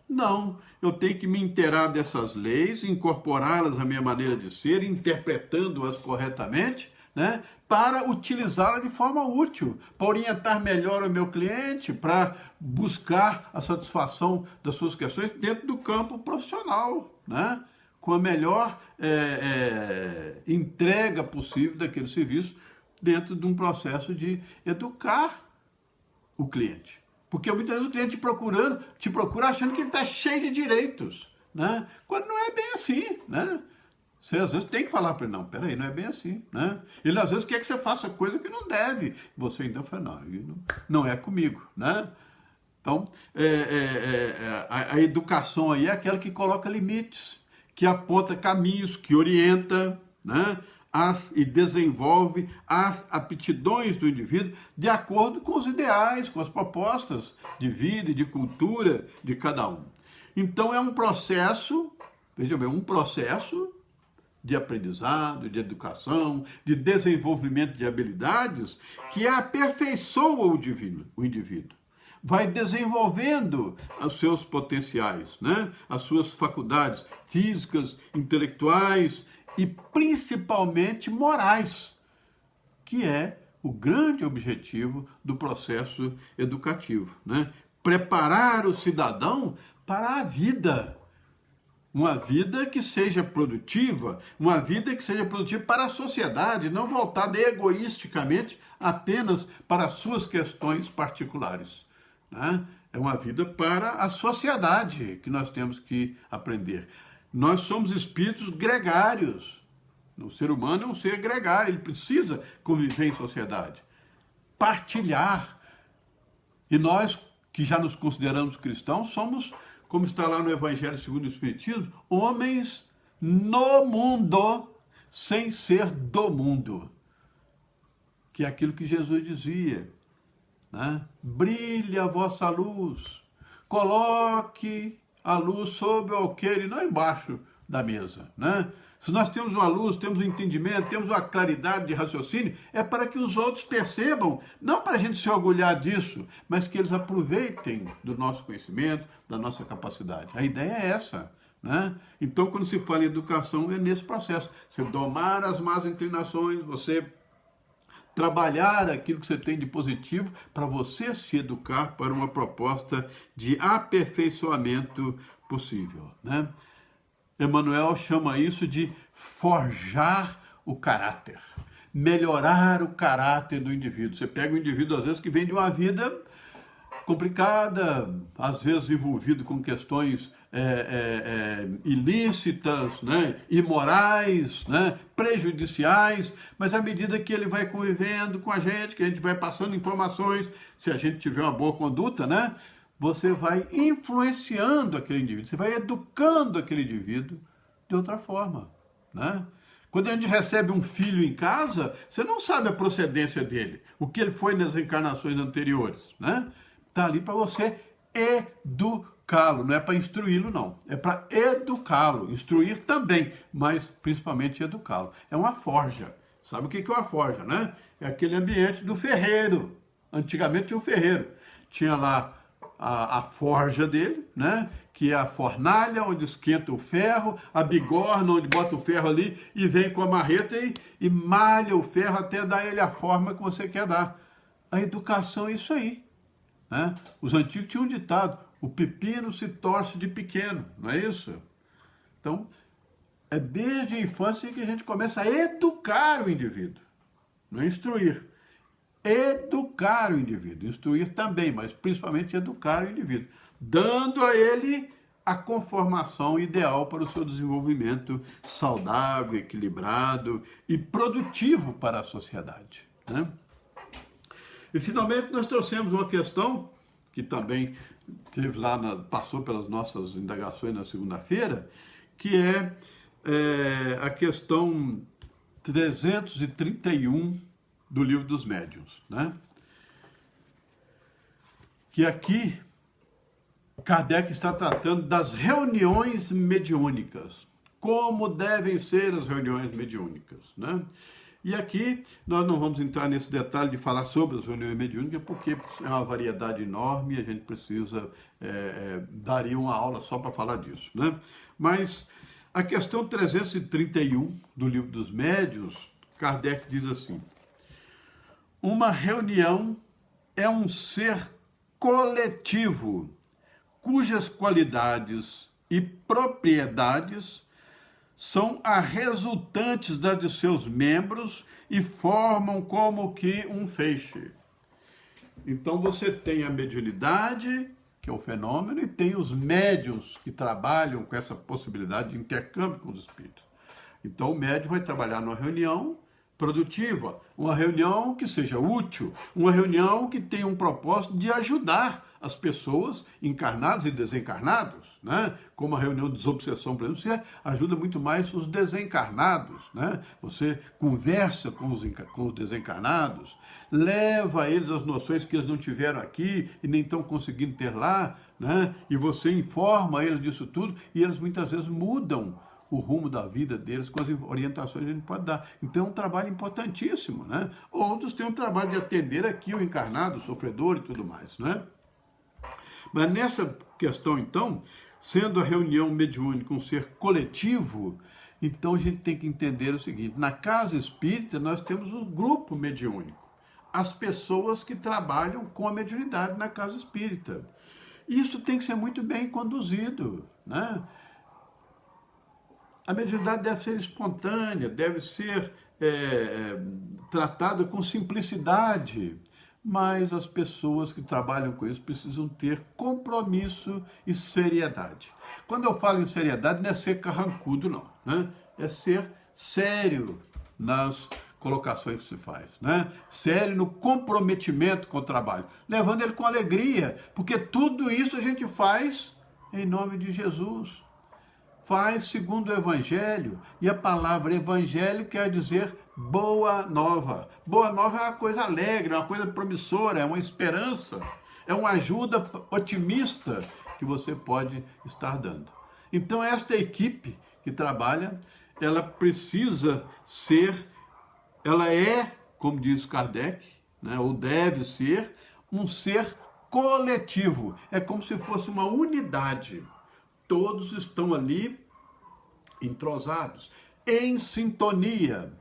Não, eu tenho que me inteirar dessas leis, incorporá-las à minha maneira de ser, interpretando-as corretamente, né, para utilizá-las de forma útil, para orientar melhor o meu cliente, para buscar a satisfação das suas questões dentro do campo profissional, né, com a melhor entrega possível daquele serviço dentro de um processo de educar o cliente. Porque muitas vezes o cliente te procura achando que ele está cheio de direitos, né? Quando não é bem assim, né? Você às vezes tem que falar para ele, não, peraí, não é bem assim, né? Ele às vezes quer que você faça coisa que não deve. Você então fala, não é comigo, né? Então, a educação aí é aquela que coloca limites, que aponta caminhos, que orienta, né? E desenvolve as aptidões do indivíduo de acordo com os ideais, com as propostas de vida e de cultura de cada um. Então é um processo, veja bem, um processo de aprendizado, de educação, de desenvolvimento de habilidades que aperfeiçoa o indivíduo. Vai desenvolvendo os seus potenciais, né? As suas faculdades físicas, intelectuais e principalmente morais, que é o grande objetivo do processo educativo, né? Preparar o cidadão para a vida. Uma vida que seja produtiva, uma vida que seja produtiva para a sociedade, não voltada egoisticamente apenas para as suas questões particulares, né? É uma vida para a sociedade que nós temos que aprender. Nós somos espíritos gregários. O ser humano é um ser gregário, ele precisa conviver em sociedade, partilhar. E nós, que já nos consideramos cristãos, somos, como está lá no Evangelho segundo o Espiritismo, homens no mundo, sem ser do mundo. Que é aquilo que Jesus dizia, né? Brilhe a vossa luz, coloque a luz sobre o alqueire e não embaixo da mesa, né? Se nós temos uma luz, temos um entendimento, temos uma claridade de raciocínio, é para que os outros percebam, não para a gente se orgulhar disso, mas que eles aproveitem do nosso conhecimento, da nossa capacidade. A ideia é essa, né? Então, quando se fala em educação, é nesse processo. Você domar as más inclinações, você trabalhar aquilo que você tem de positivo para você se educar para uma proposta de aperfeiçoamento possível, né? Emmanuel chama isso de forjar o caráter, melhorar o caráter do indivíduo. Você pega um indivíduo, às vezes, que vem de uma vida complicada, às vezes envolvido com questões ilícitas, né, imorais, né, prejudiciais, mas à medida que ele vai convivendo com a gente, que a gente vai passando informações, se a gente tiver uma boa conduta, né, você vai influenciando aquele indivíduo, você vai educando aquele indivíduo de outra forma, né? Quando a gente recebe um filho em casa, você não sabe a procedência dele, o que ele foi nas encarnações anteriores, né? Está ali para você educá-lo, não é para instruí-lo, não. É para educá-lo, instruir também, mas principalmente educá-lo. É uma forja. Sabe o que é uma forja, né? É aquele ambiente do ferreiro. Antigamente tinha um ferreiro. Tinha lá a forja dele, né? Que é a fornalha, onde esquenta o ferro, a bigorna, onde bota o ferro ali e vem com a marreta e malha o ferro até dar ele a forma que você quer dar. A educação é isso aí, né? Os antigos tinham um ditado, o pepino se torce de pequeno, não é isso? Então, é desde a infância que a gente começa a educar o indivíduo, não é instruir. Educar o indivíduo, instruir também, mas principalmente educar o indivíduo, dando a ele a conformação ideal para o seu desenvolvimento saudável, equilibrado e produtivo para a sociedade, né? E finalmente nós trouxemos uma questão que também teve lá passou pelas nossas indagações na segunda-feira, que é a questão 331 do Livro dos Médiuns, né? Que aqui Kardec está tratando das reuniões mediúnicas, como devem ser as reuniões mediúnicas, né? E aqui nós não vamos entrar nesse detalhe de falar sobre as reuniões mediúnicas, porque é uma variedade enorme e a gente precisa, daria uma aula só para falar disso, né? Mas a questão 331 do Livro dos Médiuns, Kardec diz assim: uma reunião é um ser coletivo, cujas qualidades e propriedades são as resultantes das de seus membros e formam como que um feixe. Então você tem a mediunidade, que é o fenômeno, e tem os médiuns que trabalham com essa possibilidade de intercâmbio com os espíritos. Então o médium vai trabalhar numa reunião produtiva, uma reunião que seja útil, uma reunião que tenha um propósito de ajudar as pessoas, encarnadas e desencarnados, né? Como a reunião de desobsessão, por exemplo, você ajuda muito mais os desencarnados, né? Você conversa com os desencarnados, leva a eles as noções que eles não tiveram aqui e nem estão conseguindo ter lá, né? E você informa eles disso tudo e eles muitas vezes mudam o rumo da vida deles com as orientações que a gente pode dar. Então é um trabalho importantíssimo, né? Outros têm um trabalho de atender aqui o encarnado, o sofredor e tudo mais, né? Mas nessa questão, então, sendo a reunião mediúnica um ser coletivo, então a gente tem que entender o seguinte: na casa espírita nós temos um grupo mediúnico, as pessoas que trabalham com a mediunidade na casa espírita. Isso tem que ser muito bem conduzido, né? A mediunidade deve ser espontânea, deve ser tratada com simplicidade, mas as pessoas que trabalham com isso precisam ter compromisso e seriedade. Quando eu falo em seriedade, não é ser carrancudo, não, né? É ser sério nas colocações que se faz, né? Sério no comprometimento com o trabalho, levando ele com alegria, porque tudo isso a gente faz em nome de Jesus. Faz segundo o Evangelho, e a palavra Evangelho quer dizer boa nova. Boa nova é uma coisa alegre, é uma coisa promissora, é uma esperança, é uma ajuda otimista que você pode estar dando. Então esta equipe que trabalha, ela precisa ser, ela é, como diz Kardec, né, ou deve ser, um ser coletivo. É como se fosse uma unidade. Todos estão ali entrosados, em sintonia.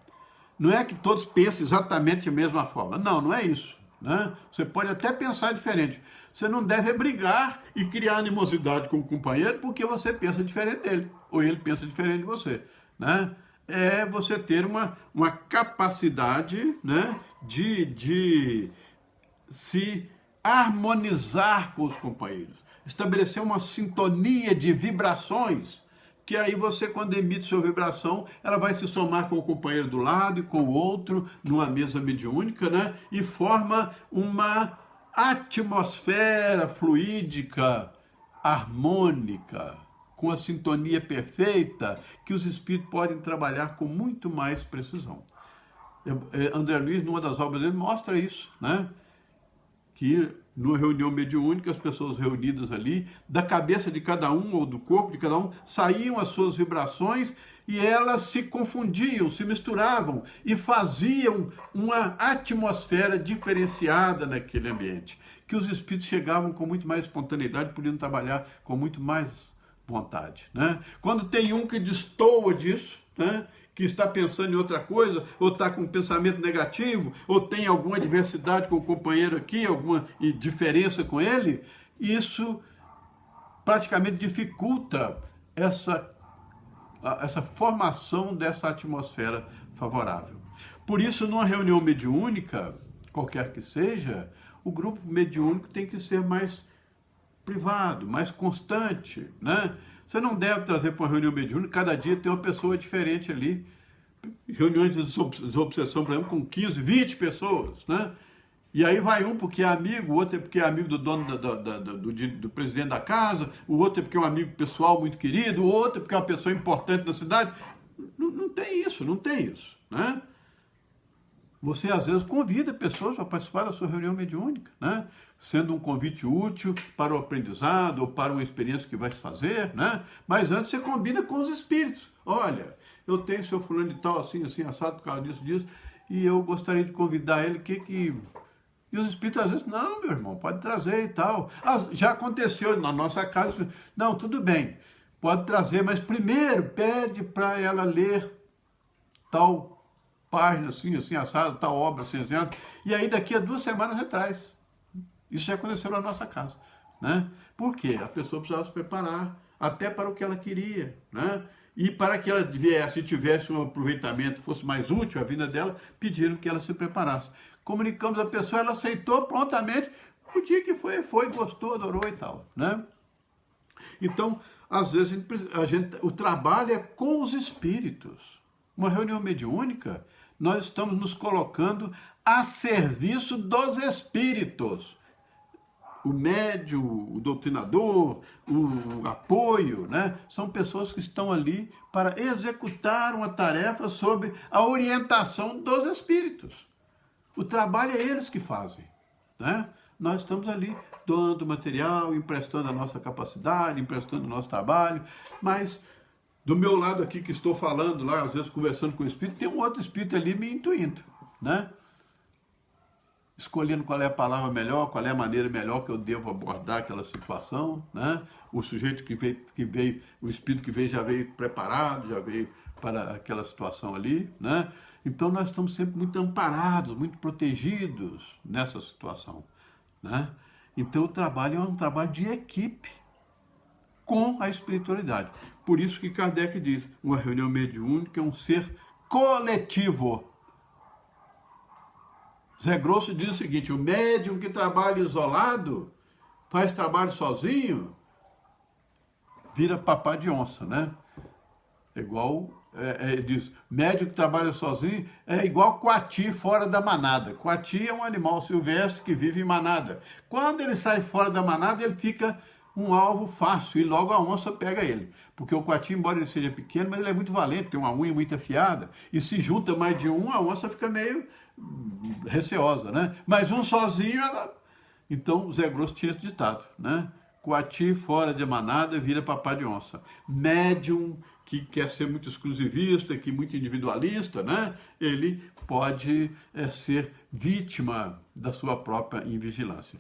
Não é que todos pensem exatamente da mesma forma. Não, não é isso, né? Você pode até pensar diferente. Você não deve brigar e criar animosidade com o companheiro porque você pensa diferente dele, ou ele pensa diferente de você, né? É você ter uma capacidade, né, de se harmonizar com os companheiros, estabelecer uma sintonia de vibrações, que aí você, quando emite sua vibração, ela vai se somar com o companheiro do lado e com o outro, numa mesa mediúnica, né? E forma uma atmosfera fluídica, harmônica, com a sintonia perfeita, que os espíritos podem trabalhar com muito mais precisão. André Luiz, numa das obras dele, mostra isso, né? Que numa reunião mediúnica, as pessoas reunidas ali, da cabeça de cada um ou do corpo de cada um, saíam as suas vibrações e elas se confundiam, se misturavam e faziam uma atmosfera diferenciada naquele ambiente, que os espíritos chegavam com muito mais espontaneidade, podiam trabalhar com muito mais vontade, né? Quando tem um que destoa disso, né, que está pensando em outra coisa, ou está com um pensamento negativo, ou tem alguma adversidade com o companheiro aqui, alguma diferença com ele, isso praticamente dificulta essa formação dessa atmosfera favorável. Por isso, numa reunião mediúnica, qualquer que seja, o grupo mediúnico tem que ser mais privado, mais constante, né? Você não deve trazer para uma reunião mediúnica, cada dia tem uma pessoa diferente ali. Reuniões de desobsessão, por exemplo, com 15, 20 pessoas, né? E aí vai um porque é amigo, o outro é porque é amigo do dono do presidente da casa, o outro é porque é um amigo pessoal muito querido, o outro é porque é uma pessoa importante da cidade. Não tem isso, não tem isso, né? Você, às vezes, convida pessoas para participar da sua reunião mediúnica, né? Sendo um convite útil para o aprendizado ou para uma experiência que vai se fazer, né? Mas antes você combina com os espíritos. Olha, eu tenho seu fulano de tal, assim, assim, assado, por causa disso, e eu gostaria de convidar ele, E os espíritos, às vezes, não, meu irmão, pode trazer e tal. Já aconteceu na nossa casa, não, tudo bem, pode trazer, mas primeiro pede para ela ler tal página, assim, assim, assado, tal obra, assim, assim, e aí daqui a 2 semanas atrás. Isso já aconteceu na nossa casa, né? Por quê? A pessoa precisava se preparar até para o que ela queria, né? E para que ela viesse, tivesse um aproveitamento, fosse mais útil a vida dela, pediram que ela se preparasse. Comunicamos a pessoa, ela aceitou prontamente, o dia que foi, gostou, adorou e tal, né? Então, às vezes, o trabalho é com os espíritos. Uma reunião mediúnica, nós estamos nos colocando a serviço dos espíritos. O médium, o doutrinador, o apoio, né? São pessoas que estão ali para executar uma tarefa sob a orientação dos espíritos. O trabalho é eles que fazem, né? Nós estamos ali doando material, emprestando a nossa capacidade, emprestando o nosso trabalho, mas do meu lado aqui que estou falando lá, às vezes conversando com o espírito, tem um outro espírito ali me intuindo, né? Escolhendo qual é a palavra melhor, qual é a maneira melhor que eu devo abordar aquela situação, né? O sujeito que veio, o espírito que veio já veio preparado, já veio para aquela situação ali, né? Então nós estamos sempre muito amparados, muito protegidos nessa situação, né? Então o trabalho é um trabalho de equipe com a espiritualidade. Por isso que Kardec diz, uma reunião mediúnica é um ser coletivo. Zé Grosso diz o seguinte, o médium que trabalha isolado, faz trabalho sozinho, vira papá de onça, né? É igual, ele diz, médium que trabalha sozinho é igual coati fora da manada. Coati é um animal silvestre que vive em manada. Quando ele sai fora da manada, ele fica um alvo fácil e logo a onça pega ele. Porque o coati, embora ele seja pequeno, mas ele é muito valente, tem uma unha muito afiada, e se junta mais de um, a onça fica meio receosa, né? Mas um sozinho, ela... Então, o Zé Grosso tinha esse ditado, né? Coati fora de manada vira papá de onça. Médium que quer ser muito exclusivista, que muito individualista, né? Ele pode ser vítima da sua própria invigilância.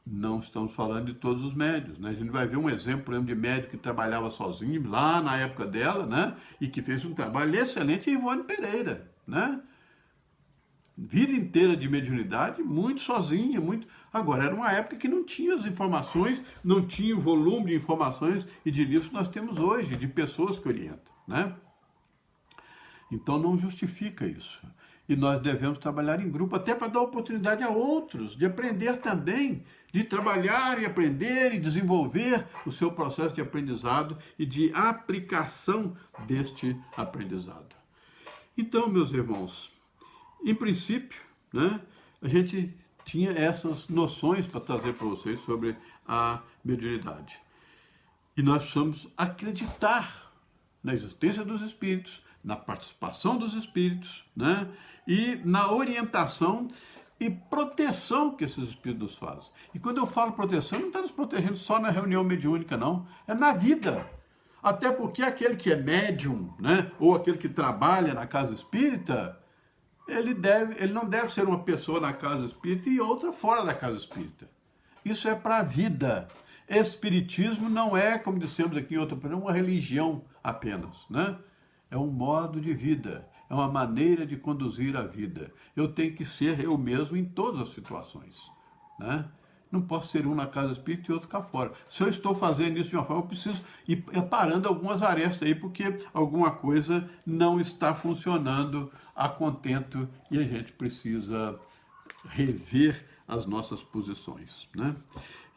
Não estamos falando de todos os médios, né? A gente vai ver um exemplo, por exemplo, de médico que trabalhava sozinho lá na época dela, né? E que fez um trabalho excelente, Ivone Pereira, né? Vida inteira de mediunidade, muito sozinha, muito... Agora, era uma época que não tinha as informações, não tinha o volume de informações e de livros que nós temos hoje, de pessoas que orientam, né? Então não justifica isso. E nós devemos trabalhar em grupo, até para dar oportunidade a outros, de aprender também, de trabalhar e aprender e desenvolver o seu processo de aprendizado e de aplicação deste aprendizado. Então, meus irmãos, em princípio, né, a gente tinha essas noções para trazer para vocês sobre a mediunidade. E nós precisamos acreditar na existência dos espíritos, na participação dos espíritos, né, e na orientação e proteção que esses espíritos nos fazem. E quando eu falo proteção, não está nos protegendo só na reunião mediúnica, não. É na vida. Até porque aquele que é médium, né, ou aquele que trabalha na casa espírita, ele não deve ser uma pessoa na casa espírita e outra fora da casa espírita. Isso é para a vida. Espiritismo não é, como dissemos aqui em outro programa, uma religião apenas, né? É um modo de vida, é uma maneira de conduzir a vida. Eu tenho que ser eu mesmo em todas as situações, né? Não posso ser um na casa espírita e outro cá fora. Se eu estou fazendo isso de uma forma, eu preciso ir parando algumas arestas aí, porque alguma coisa não está funcionando a contento e a gente precisa rever as nossas posições, né?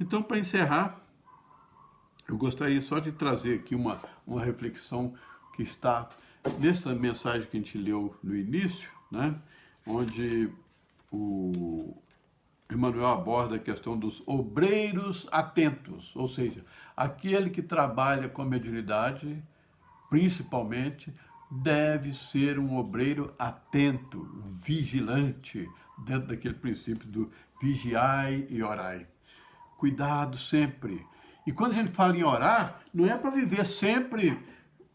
Então, para encerrar, eu gostaria só de trazer aqui uma reflexão que está nessa mensagem que a gente leu no início, né? Onde o Emmanuel aborda a questão dos obreiros atentos, ou seja, aquele que trabalha com a mediunidade, principalmente, deve ser um obreiro atento, vigilante, dentro daquele princípio do vigiai e orai. Cuidado sempre. E quando a gente fala em orar, não é para viver sempre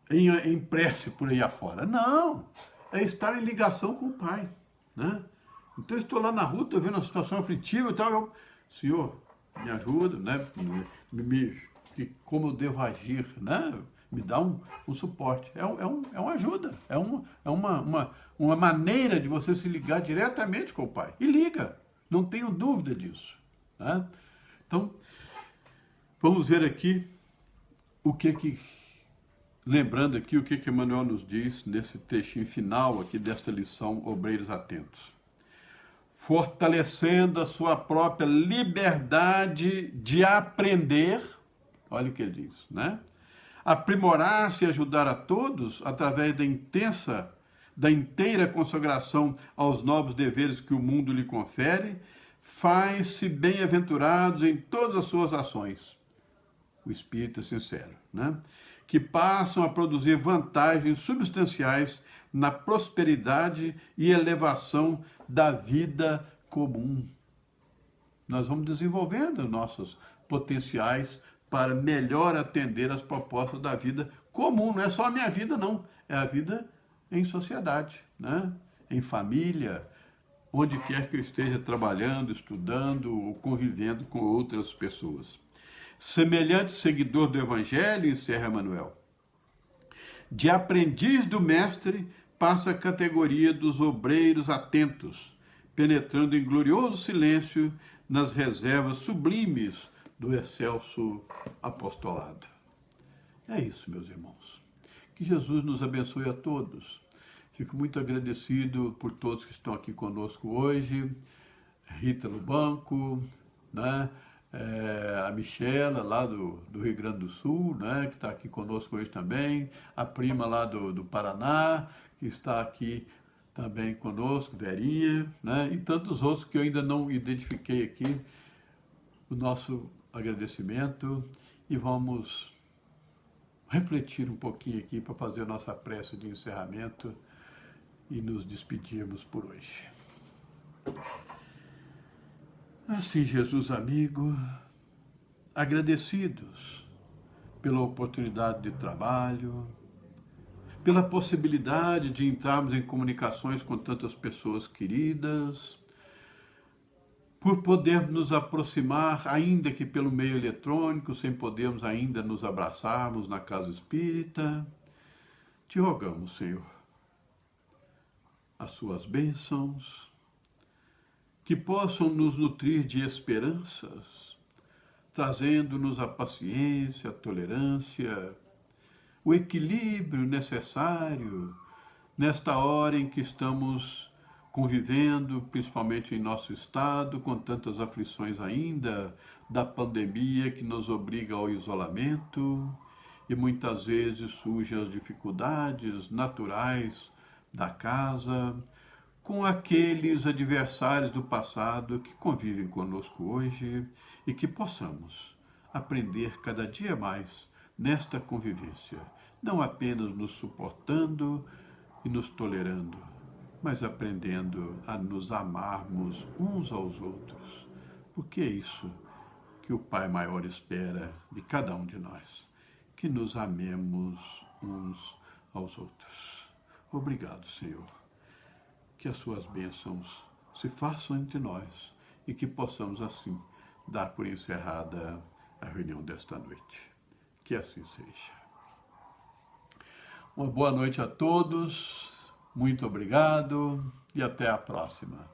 em prece por aí afora. Não, é estar em ligação com o Pai, né? Então eu estou lá na rua, estou vendo uma situação aflitiva e tal, Senhor, me ajuda, né? Como eu devo agir, né? Me dá um suporte. É uma ajuda, é uma maneira de você se ligar diretamente com o Pai. E liga, não tenho dúvida disso, né? Então, vamos ver aqui lembrando aqui o que Emmanuel nos diz nesse textinho final aqui desta lição, Obreiros Atentos. Fortalecendo a sua própria liberdade de aprender, olha o que ele diz, né? Aprimorar-se e ajudar a todos através da inteira consagração aos nobres deveres que o mundo lhe confere, faz-se bem-aventurados em todas as suas ações. O espírito é sincero, né? Que passam a produzir vantagens substanciais na prosperidade e elevação da vida comum. Nós vamos desenvolvendo nossos potenciais para melhor atender às propostas da vida comum. Não é só a minha vida, não. É a vida em sociedade, né? Em família, onde quer que eu esteja trabalhando, estudando ou convivendo com outras pessoas. Semelhante seguidor do Evangelho, encerra Emmanuel, de aprendiz do Mestre, passa a categoria dos obreiros atentos, penetrando em glorioso silêncio nas reservas sublimes do excelso apostolado. É isso, meus irmãos. Que Jesus nos abençoe a todos. Fico muito agradecido por todos que estão aqui conosco hoje. Rita Lubanco, né? A Michela, lá do Rio Grande do Sul, né, que está aqui conosco hoje também, a prima lá do Paraná, que está aqui também conosco, Verinha, né, e tantos outros que eu ainda não identifiquei aqui. O nosso agradecimento e vamos refletir um pouquinho aqui para fazer a nossa prece de encerramento e nos despedirmos por hoje. Assim, Jesus amigo, agradecidos pela oportunidade de trabalho, pela possibilidade de entrarmos em comunicações com tantas pessoas queridas, por poder nos aproximar, ainda que pelo meio eletrônico, sem podermos ainda nos abraçarmos na casa espírita, te rogamos, Senhor, as suas bênçãos, que possam nos nutrir de esperanças, trazendo-nos a paciência, a tolerância, o equilíbrio necessário nesta hora em que estamos convivendo, principalmente em nosso estado, com tantas aflições ainda da pandemia que nos obriga ao isolamento e muitas vezes surgem as dificuldades naturais da casa, com aqueles adversários do passado que convivem conosco hoje e que possamos aprender cada dia mais nesta convivência, não apenas nos suportando e nos tolerando, mas aprendendo a nos amarmos uns aos outros, porque é isso que o Pai Maior espera de cada um de nós, que nos amemos uns aos outros. Obrigado, Senhor. Que as suas bênçãos se façam entre nós e que possamos, assim, dar por encerrada a reunião desta noite. Que assim seja. Uma boa noite a todos, muito obrigado e até a próxima.